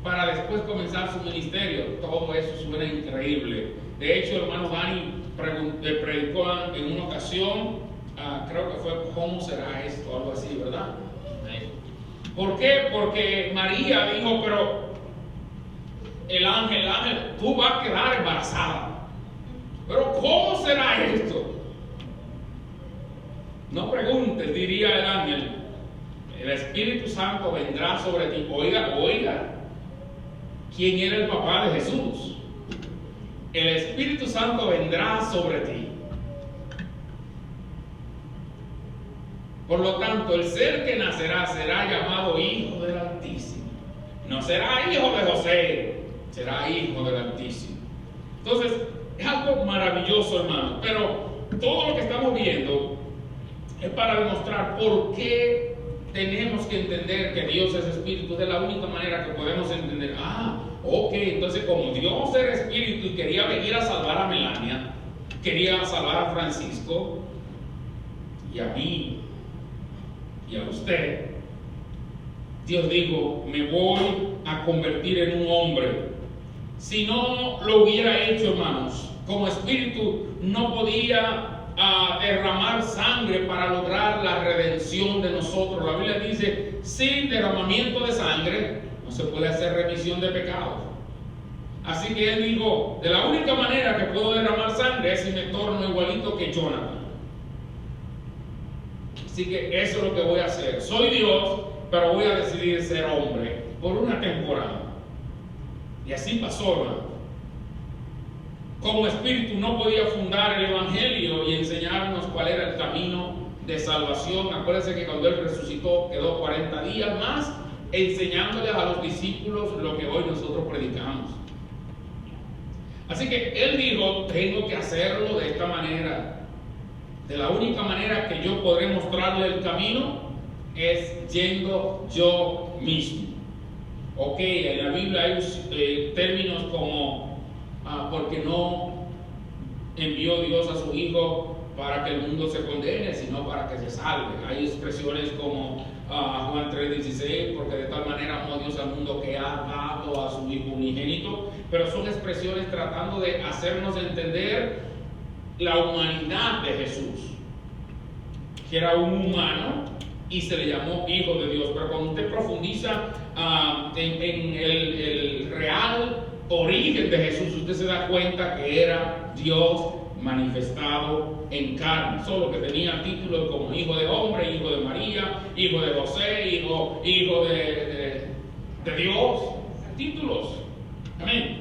para después comenzar su ministerio. Todo eso suena increíble. De hecho, el hermano Dani predicó en una ocasión, creo que fue ¿cómo será esto? Algo así, ¿verdad? ¿Por qué? Porque María dijo, pero el ángel, tú vas a quedar embarazada. Pero ¿cómo será esto? No preguntes, diría el ángel. El Espíritu Santo vendrá sobre ti. Oiga, ¿quién era el papá de Jesús? El Espíritu Santo vendrá sobre ti. Por lo tanto, el ser que nacerá será llamado Hijo del Altísimo. No será hijo de José, será Hijo del Altísimo. Entonces, es algo maravilloso, hermano. Pero todo lo que estamos viendo es para demostrar por qué tenemos que entender que Dios es Espíritu. Es la única manera que podemos entender. Ok, entonces como Dios era Espíritu y quería venir a salvar a Melania, quería salvar a Francisco y a mí y a usted, Dios dijo, me voy a convertir en un hombre. Si no lo hubiera hecho, hermanos, como Espíritu no podía derramar sangre para lograr la redención de nosotros. La Biblia dice, sin derramamiento de sangre no se puede hacer remisión de pecados. Así que él dijo, de la única manera que puedo derramar sangre es si me torno igualito que Jonathan. Así que eso es lo que voy a hacer. Soy Dios, pero voy a decidir ser hombre por una temporada. Y así pasó, hermano. Como Espíritu no podía fundar el Evangelio y enseñarnos cuál era el camino de salvación. Acuérdense que cuando Él resucitó quedó 40 días más enseñándoles a los discípulos lo que hoy nosotros predicamos. Así que Él dijo, tengo que hacerlo de esta manera. De la única manera que yo podré mostrarle el camino es yendo yo mismo. Ok, en la Biblia hay términos como porque no envió Dios a su Hijo para que el mundo se condene, sino para que se salve. Hay expresiones como Juan 3:16, porque de tal manera amó Dios al mundo que ha dado a su Hijo unigénito, pero son expresiones tratando de hacernos entender la humanidad de Jesús, que era un humano y se le llamó Hijo de Dios. Pero cuando usted profundiza en el real origen de Jesús, usted se da cuenta que era Dios manifestado en carne, solo que tenía títulos como Hijo de Hombre, Hijo de María, Hijo de José, Hijo de Dios, títulos. Amén.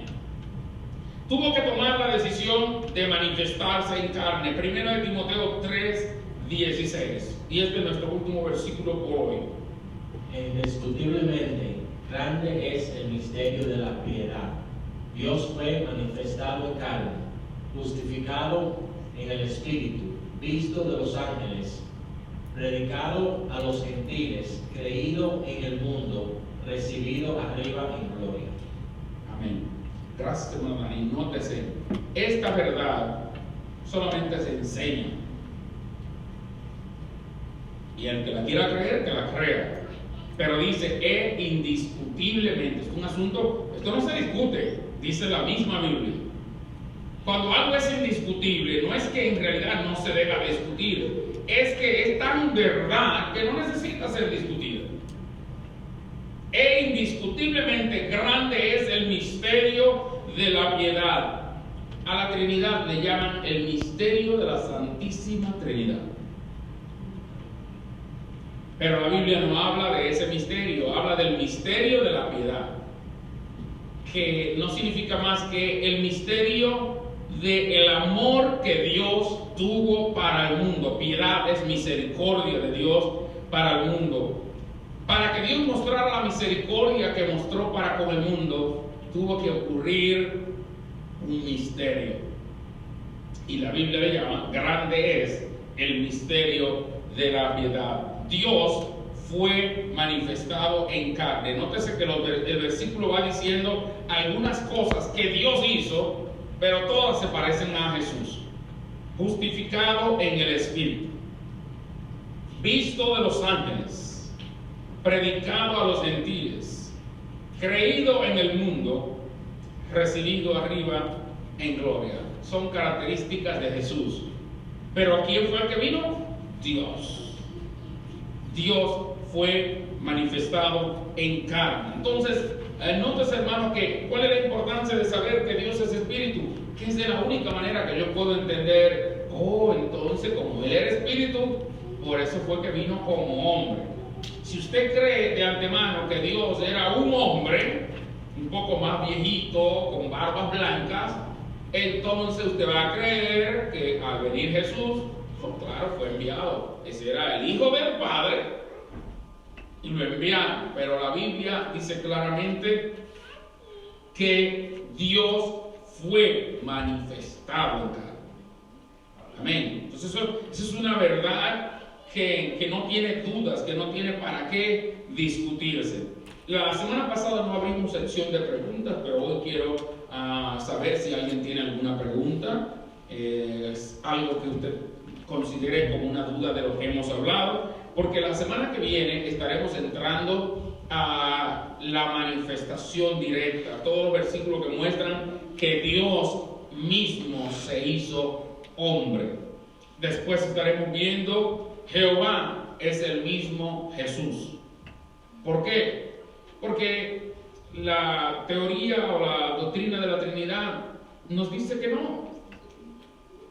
Tuvo que tomar la decisión de manifestarse en carne. Primero de Timoteo 3:16. Y este es nuestro último versículo por hoy. Indiscutiblemente, grande es el misterio de la piedad. Dios fue manifestado en carne, justificado en el Espíritu, visto de los ángeles, predicado a los gentiles, creído en el mundo, recibido arriba en gloria. Amén. Gracias, hermano. Y nótese, esta verdad solamente se enseña. Y el que la quiera creer, que la crea. Pero dice, indiscutiblemente. Es un asunto, esto no se discute, dice la misma Biblia. Cuando algo es indiscutible, no es que en realidad no se deba discutir, es que es tan verdad que no necesita ser discutida. E indiscutiblemente grande es el misterio de la piedad. A la Trinidad le llaman el misterio de la Santísima Trinidad. Pero la Biblia no habla de ese misterio, habla del misterio de la piedad, que no significa más que el misterio del amor que Dios tuvo para el mundo. Piedad es misericordia de Dios para el mundo. Para que Dios mostrara la misericordia que mostró para con el mundo, tuvo que ocurrir un misterio. Y la Biblia le llama, grande es el misterio de la piedad. Dios fue manifestado en carne. Nótese que el versículo va diciendo algunas cosas que Dios hizo, pero todas se parecen a Jesús. Justificado en el Espíritu, visto de los ángeles, predicado a los gentiles, creído en el mundo, recibido arriba en gloria. Son características de Jesús. Pero ¿quién fue el que vino? Dios. Dios fue manifestado en carne. Entonces, notes, hermano, que cuál es la importancia de saber que Dios es espíritu, que es de la única manera que yo puedo entender. Entonces, como Él era espíritu, por eso fue que vino como hombre. Si usted cree de antemano que Dios era un hombre, un poco más viejito, con barbas blancas, entonces usted va a creer que al venir Jesús, claro, fue enviado. Ese era el Hijo del Padre y lo enviaron. Pero la Biblia dice claramente que Dios fue manifestado en carne. Amén. Entonces eso es una verdad que no tiene dudas, que no tiene para qué discutirse. La semana pasada no abrimos sección de preguntas, pero hoy quiero saber si alguien tiene alguna pregunta. Es algo que usted considere como una duda de lo que hemos hablado, porque la semana que viene estaremos entrando a la manifestación directa, todos los versículos que muestran que Dios mismo se hizo hombre. Después estaremos viendo Jehová es el mismo Jesús. ¿Por qué? Porque la teoría o la doctrina de la Trinidad nos dice que no.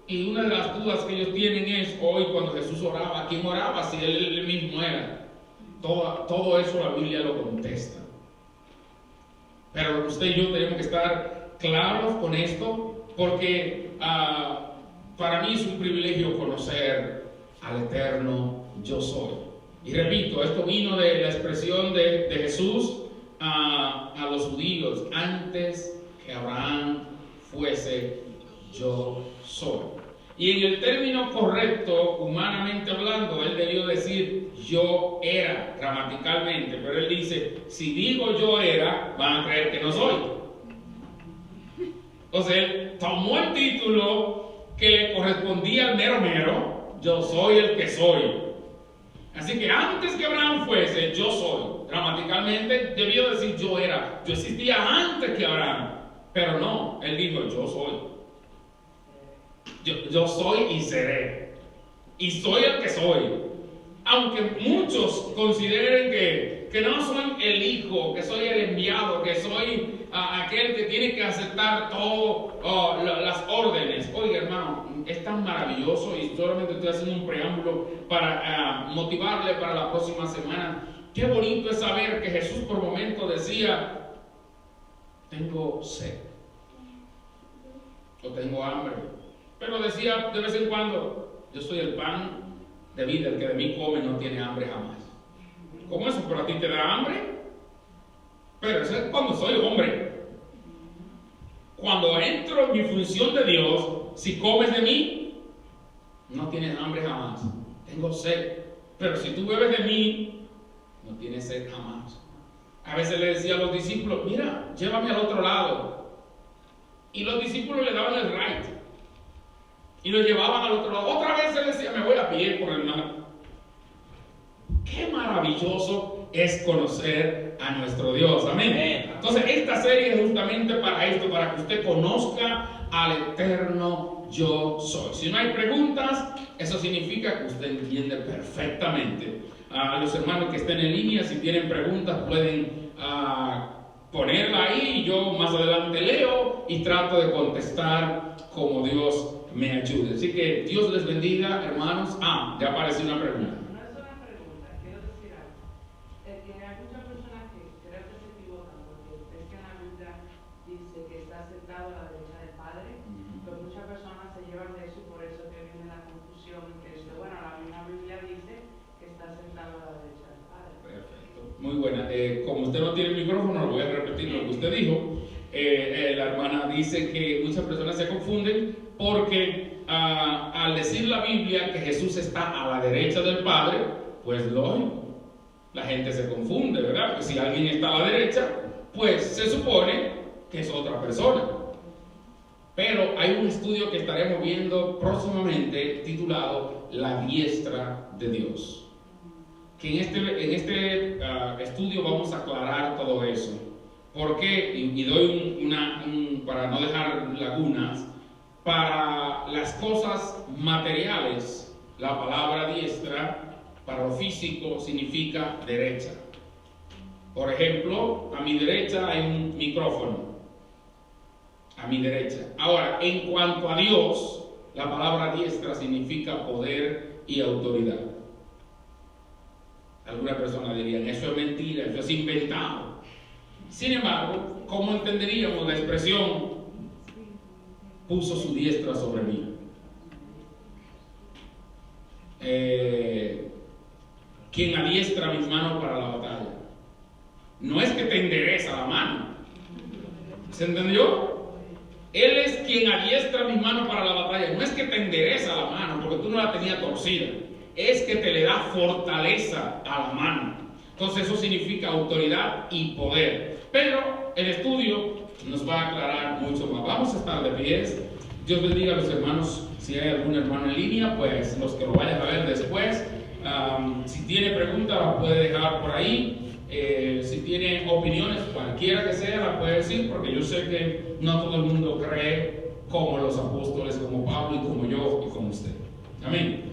Y una de las dudas que ellos tienen es, hoy cuando Jesús oraba, ¿quién oraba si Él mismo era? Todo eso la Biblia lo contesta. Pero usted y yo tenemos que estar claros con esto, porque para mí es un privilegio conocer al eterno yo soy. Y repito, esto vino de la expresión de Jesús a los judíos: antes que Abraham fuese, yo soy. Y en el término correcto, humanamente hablando, él debió decir yo era, gramaticalmente, pero él dice, si digo yo era, van a creer que no soy. Entonces él tomó el título que le correspondía al mero mero, yo soy el que soy. Así que antes que Abraham fuese, yo soy. Gramaticalmente debió decir yo era, yo existía antes que Abraham, pero no, él dijo yo soy. Yo soy y seré, y soy el que soy. Aunque muchos consideren que no soy el hijo, que soy el enviado, que soy aquel que tiene que aceptar todas las órdenes. Oiga, hermano, es tan maravilloso, y solamente estoy haciendo un preámbulo para motivarle para la próxima semana. Qué bonito es saber que Jesús por momentos decía, tengo sed, o tengo hambre. Pero decía de vez en cuando, yo soy el pan de vida, el que de mí come no tiene hambre jamás. ¿Cómo eso? ¿Pero a ti te da hambre? Pero eso es cuando soy hombre. Cuando entro en mi función de Dios, si comes de mí, no tienes hambre jamás. Tengo sed. Pero si tú bebes de mí, no tienes sed jamás. A veces le decía a los discípulos, mira, llévame al otro lado. Y los discípulos le daban el right. Y lo llevaban al otro lado. Otra vez él decía, me voy a pie por el mar. Qué maravilloso es conocer a nuestro Dios. Amén. Entonces esta serie es justamente para esto, para que usted conozca al eterno yo soy. Si no hay preguntas, eso significa que usted entiende perfectamente. A los hermanos que estén en línea, si tienen preguntas, pueden ponerla ahí y yo más adelante leo y trato de contestar como Dios me ayude. Así que Dios les bendiga, hermanos. Ya apareció una pregunta. No es una pregunta, quiero decir algo. Que hay muchas personas que creo que se equivocan porque es que en la Biblia dice que está sentado a la derecha del Padre, pero muchas personas se llevan de eso y por eso que viene la confusión que dice, bueno, la misma Biblia dice que está sentado a la derecha del Padre. Perfecto, muy buena. Como usted no tiene el micrófono, lo voy a repetir lo que usted dijo. La hermana dice que muchas personas se confunden porque al decir la Biblia que Jesús está a la derecha del Padre, pues lógico, la gente se confunde, ¿verdad? Pues si alguien está a la derecha, pues se supone que es otra persona. Pero hay un estudio que estaremos viendo próximamente titulado La diestra de Dios. Que en este estudio vamos a aclarar todo eso. ¿Por qué? Y doy para no dejar lagunas. Para las cosas materiales, la palabra diestra, para lo físico, significa derecha. Por ejemplo, a mi derecha hay un micrófono. A mi derecha. Ahora, en cuanto a Dios, la palabra diestra significa poder y autoridad. Algunas personas dirían, eso es mentira, eso es inventado. Sin embargo, ¿cómo entenderíamos la expresión puso su diestra sobre mí? Quien adiestra mis manos para la batalla. No es que te endereza la mano. ¿Se entendió? Él es quien adiestra mis manos para la batalla. No es que te endereza la mano porque tú no la tenías torcida. Es que te le da fortaleza a la mano. Entonces eso significa autoridad y poder. Pero el estudio nos va a aclarar mucho más. Vamos a estar de pies. Dios bendiga a los hermanos. Si hay algún hermano en línea, pues los que lo vayan a ver después. Si tiene preguntas, la puede dejar por ahí. Si tiene opiniones, cualquiera que sea, la puede decir, porque yo sé que no todo el mundo cree como los apóstoles, como Pablo y como yo y como usted. Amén.